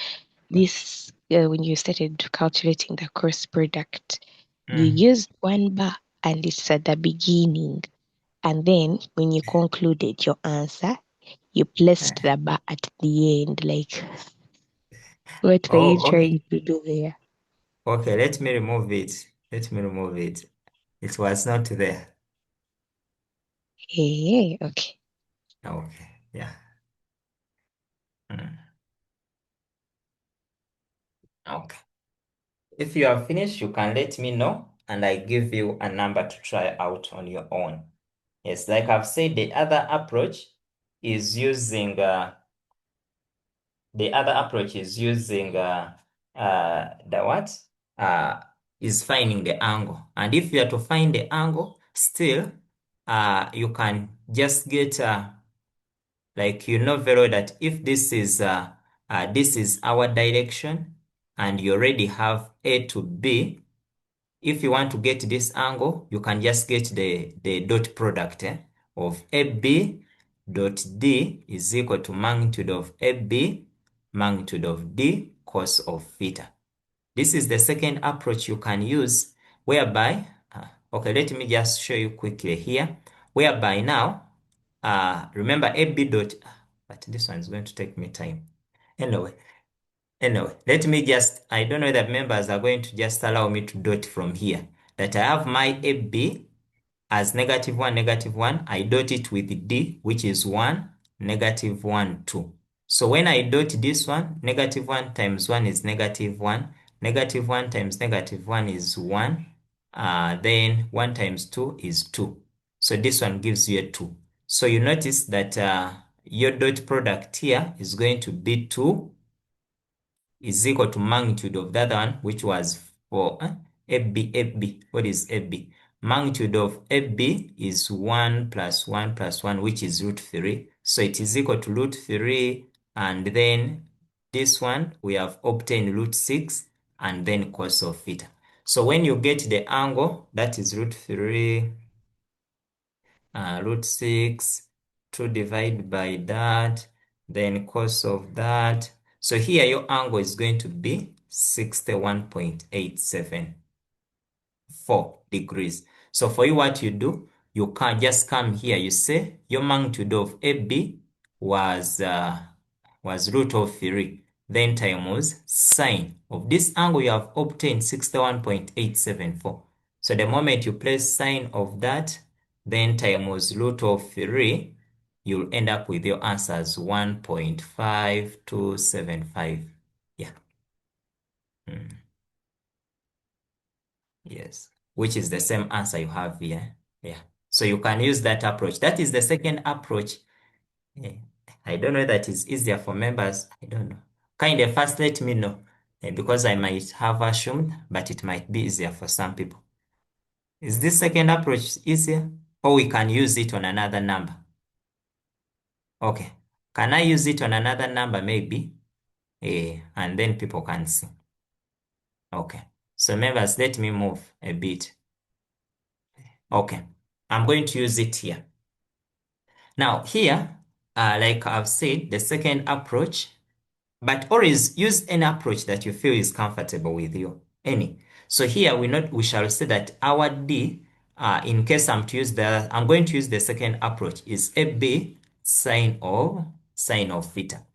This, when you started calculating the cross product, you
mm.
used one bar and it's at the beginning. And then when you concluded your answer, you placed the bar at the end. Like, what were you
Oh, okay.
trying to do there?
Okay, let me remove it. Let me remove it. It was not there.
Hey, okay.
Okay, yeah. Mm, okay. If you are finished, you can let me know and I give you a number to try out on your own. Yes, like I've said, the other approach is using the what? Uh, is finding the angle. And if you are to find the angle, still, you can just get like you know very well that if this is our direction, and you already have A to B. If you want to get this angle, you can just get the dot product of AB dot D is equal to magnitude of AB magnitude of D cos of theta. This is the second approach you can use, whereby, okay, let me just show you quickly here, whereby now, remember AB dot, but this one is going to take me time. Anyway, let me just, I don't know that members are going to just allow me to dot from here, that I have my AB as -1, -1. I dot it with D, which is 1, -1, 2. So when I dot this one, -1 times 1 is -1, -1 times -1 is 1, then 1 times 2 is 2. So this one gives you a 2. So you notice that your dot product here is going to be 2 is equal to magnitude of the other one, which was for AB. What is AB? Magnitude of AB is 1 plus 1 plus 1, which is root 3. So it is equal to root 3. And then this one, we have obtained root 6 and then cos of theta. So when you get the angle, that is root 3, root 6, 2 divided by that, then cos of that. So here your angle is going to be 61.874 degrees. So for you, what you do, you can just come here, you say your magnitude of AB was root of 3, then times sine of this angle you have obtained 61.874. So the moment you place sine of that, then times root of 3, you'll end up with your answer as 1.5275. Yeah. Yes. Which is the same answer you have here. Yeah. So you can use that approach. That is the second approach. I don't know that is easier for members. I don't know. Kind of first let me know because I might have assumed, but it might be easier for some people. Is this second approach easier? Or we can use it on another number? Okay. Can I use it on another number maybe? And then people can see. Okay. So members, let me move a bit. Okay. I'm going to use it here. Now here, like I've said, the second approach, but always use any approach that you feel is comfortable with you. Any. So here we shall say that our D, in case I'm going to use the second approach, is AB sine of theta.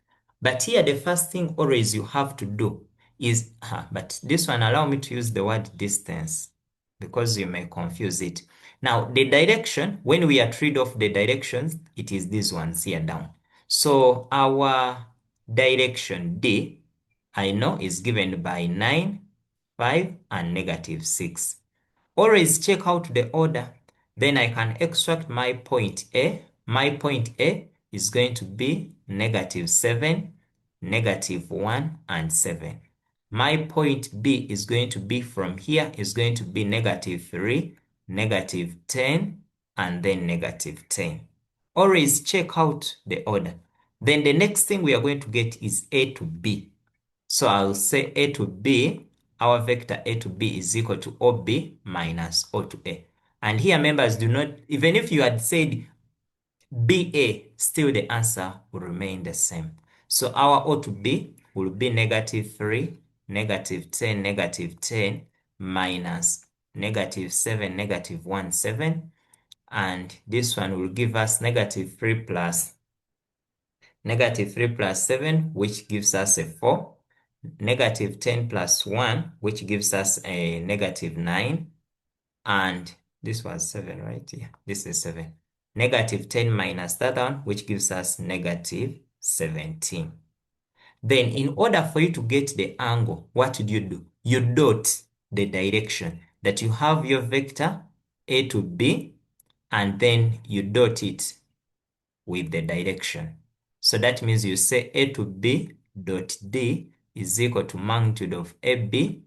But here the first thing always you have to do is, but this one allow me to use the word distance because you may confuse it. Now the direction, when we are trade off the directions, it is these ones here down. So our direction D, I know is given by 9, 5, and -6. Always check out the order. Then I can extract my point A. My point A is going to be -7, -1, and 7. My point B is going to be from here is going to be -3, -10, and then -10. Always check out the order. Then the next thing we are going to get is A to B. So I'll say A to B, our vector A to B is equal to OB minus O to A. And here members do not, even if you had said BA, still the answer will remain the same. So our O to B will be -3, -10, -10, minus -7, -1, 7. And this one will give us -3 plus -3 plus 7, which gives us a 4. -10 plus 1, which gives us a -9. And this was 7, right? Yeah, this is 7. -10 minus that one, which gives us -17. Then in order for you to get the angle, what do? You dot the direction that you have your vector A to B, and then you dot it with the direction. So that means you say A to B dot D is equal to magnitude of AB,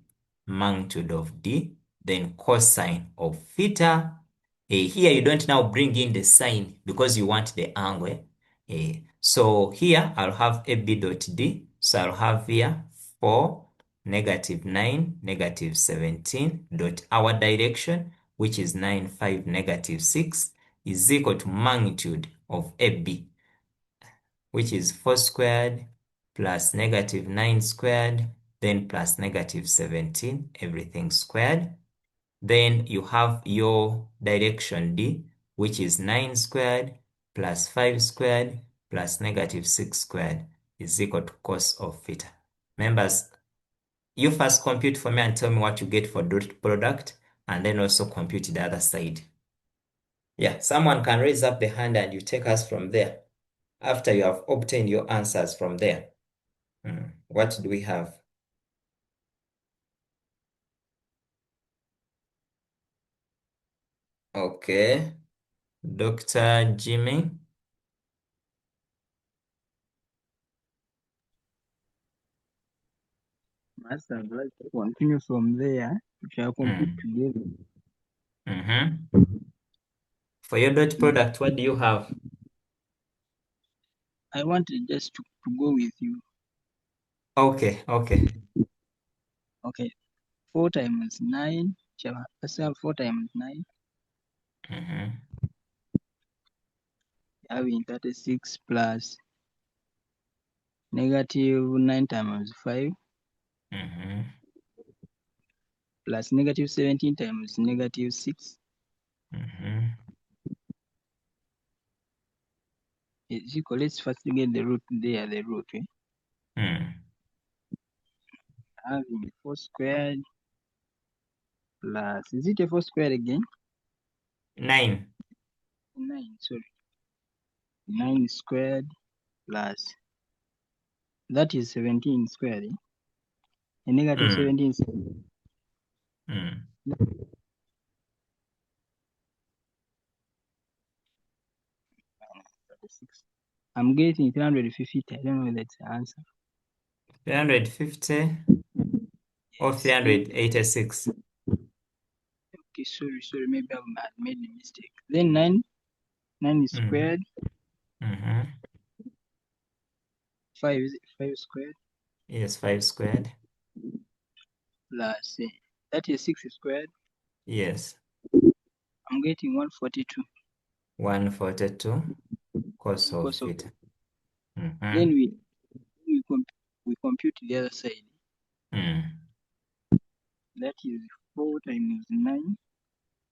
magnitude of D, then cosine of theta. Here you don't now bring in the sine because you want the angle. So here I'll have AB dot D. So I'll have here 4, -9, -17 dot our direction, which is 9, 5, -6, is equal to magnitude of AB, which is 4 squared plus -9 squared, then plus -17, everything squared. Then you have your direction D, which is 9 squared plus 5 squared plus -6 squared is equal to cos of theta. Members, you first compute for me and tell me what you get for dot product, and then also compute the other side. Yeah, someone can raise up the hand and you take us from there after you have obtained your answers from there. What do we have? Okay, Dr. Jimmy.
Master, let's continue from there. We shall compute together.
For your dot product, what do you have?
I wanted just to go with you.
Okay.
Okay. 4 times 9. Let's have 4 times 9. Having 36 plus -9 times 5 plus -17 times -6 is equal. Let's first get the root there, the root. Having 4 squared plus, is it a 4 squared again?
9.
9, sorry. 9 squared plus, that is 17 squared. A -17 squared. I'm getting 350. I don't know that's the answer.
350 or
Yes. Then
386?
okay, sorry, maybe I've made a mistake. Then 9 is squared.
Mm-hmm.
5 is 5 squared
Yes, 5 squared.
plus that is 6 squared.
Yes,
I'm getting 142
142 cos of
because of.
theta. Mm-hmm.
Then we compute the other side.
Mm.
That is 4 times 9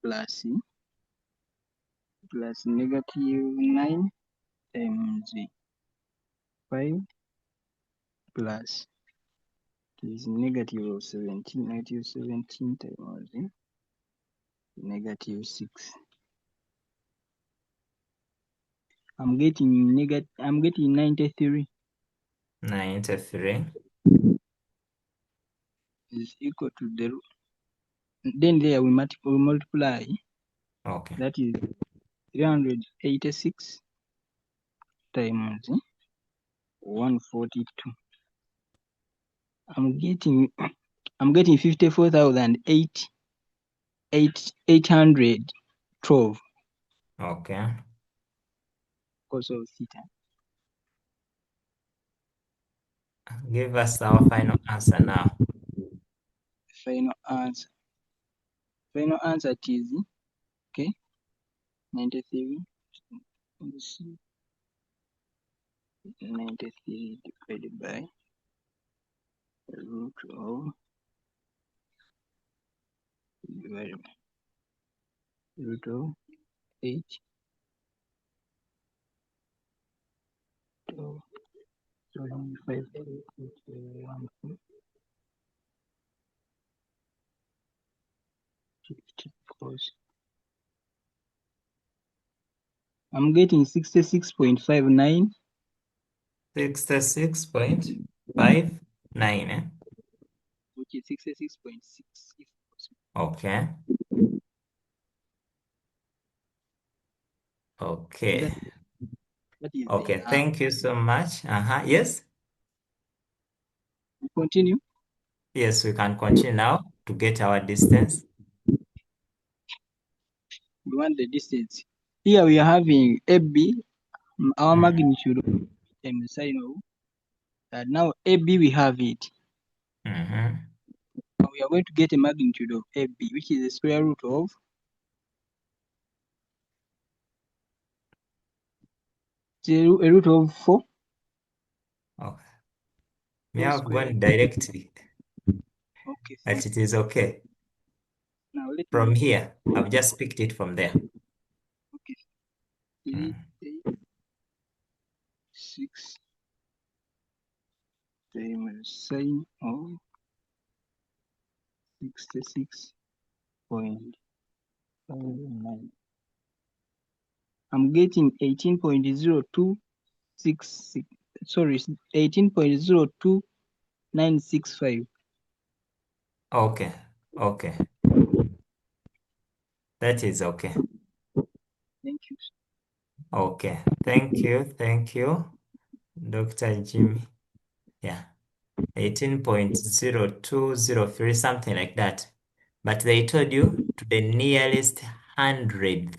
plus -9 times 5 plus is -17. -17 times -6. I'm getting 93
93.
is equal to the then there we multiply.
Okay.
That is 386 times 142. I'm getting 54,812
Okay.
cos of theta.
Give us our final answer now.
Final answer. Final answer is okay. 93. Let's see. 93 divided by root of divided by root of 8 to 5 50 cos. I'm getting 66.59.
66.59, eh?
Which is 66.6 if possible.
Okay. Okay.
That is
Okay.
the
Thank you so much. Yes.
we continue.
Yes, we can continue now to get our distance.
We want the distance. Here we are having AB, our
Mm.
magnitude times sine of. And now AB we have it.
Mm-hmm.
Now we are going to get a magnitude of AB, which is the square root of a root of 4.
Okay. May
4
have
squared.
gone directly,
Okay,
but it is okay.
now let me
From here, I've just picked it from there.
okay. 3,
Mm.
8, 6 times sine of 66.59. I'm getting 18.0266. Sorry, 18.02965.
Okay. Okay. That is okay.
Thank you.
Okay. Thank you. Thank you, Dr. Jimmy. Yeah. 18.0203, something like that. But they told you to the nearest hundredth.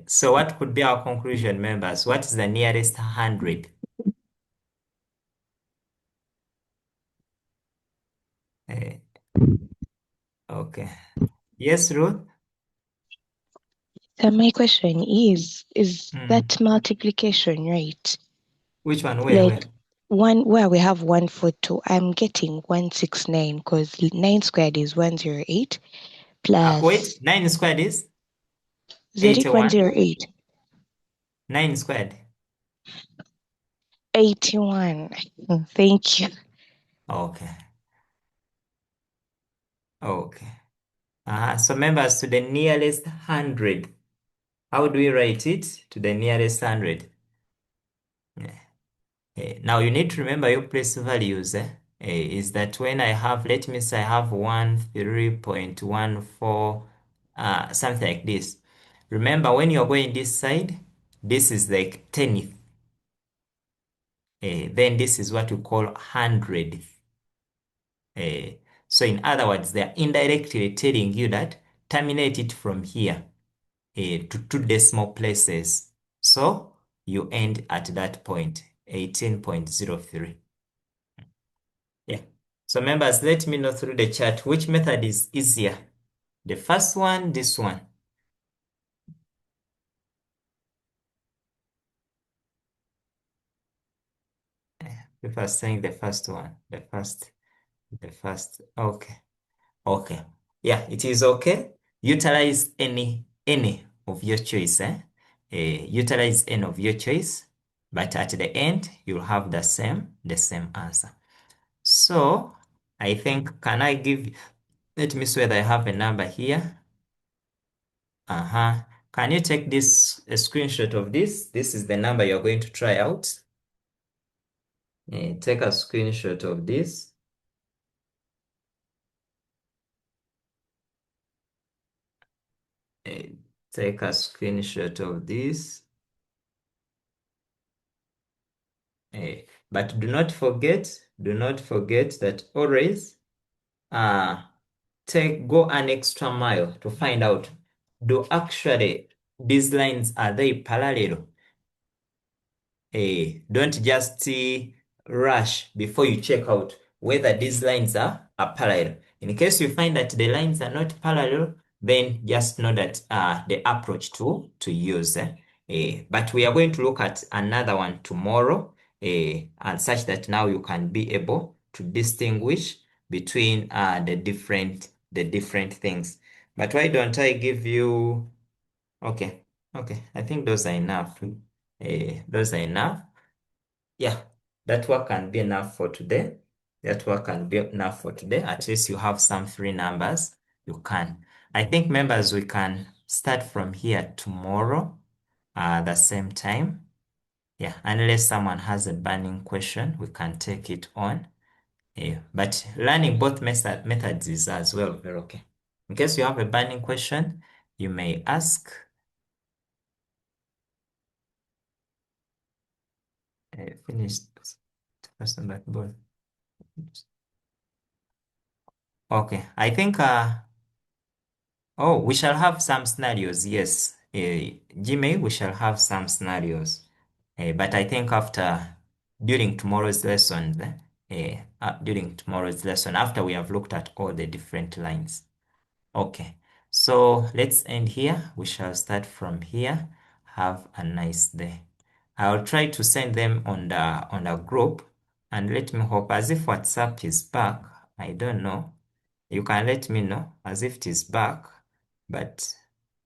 So what could be our conclusion, members? What is the nearest hundred? Uh, okay. Yes, Ruth?
So my question is
Mm.
that multiplication right?
Which one? Where?
Like one where we have 142, I'm getting 169 because 9 squared is 108
Wait,
plus
9 squared is
is it
81.
108?
9 squared.
81. Thank you.
Okay. Okay. So members, to the nearest hundred. How do we write it? To the nearest hundred. Yeah. Now you need to remember your place values. Is that when I have, let me say I have 13.14, something like this. Remember, when you're going this side, this is like tenth. Then this is what we call hundredth. So in other words, they're indirectly telling you that terminate it from here to two decimal places. So you end at that point, 18.03. Yeah. So members, let me know through the chat which method is easier. The first one, this one. People are saying the first one, the first. Okay. Okay. Yeah, it is okay. Utilize any of your choice, utilize any of your choice, but at the end you'll have the same answer. So I think, can I give, let me see whether I have a number here. Can you take this, a screenshot of this? This is the number you're going to try out. Take a screenshot of this. Take a screenshot of this. But do not forget that always go an extra mile to find out, do actually these lines, are they parallel? Don't just rush before you check out whether these lines are parallel. In case you find that the lines are not parallel, then just know that the approach to use. But we are going to look at another one tomorrow, and such that now you can be able to distinguish between the different things. But why don't I give you? Okay, I think those are enough. Those are enough. Yeah, that work can be enough for today. That work can be enough for today. At least you have some three numbers. You can. I think, members, we can start from here tomorrow at the same time. Yeah, unless someone has a burning question, we can take it on. But learning both methods is as well very okay. In case you have a burning question, you may ask. Finished. Person that both. Okay, I think oh, we shall have some scenarios, yes. Jimmy, we shall have some scenarios. But I think during tomorrow's lesson, after we have looked at all the different lines. Okay, so let's end here. We shall start from here. Have a nice day. I'll try to send them on the group, and let me hope as if WhatsApp is back. I don't know. You can let me know as if it is back, but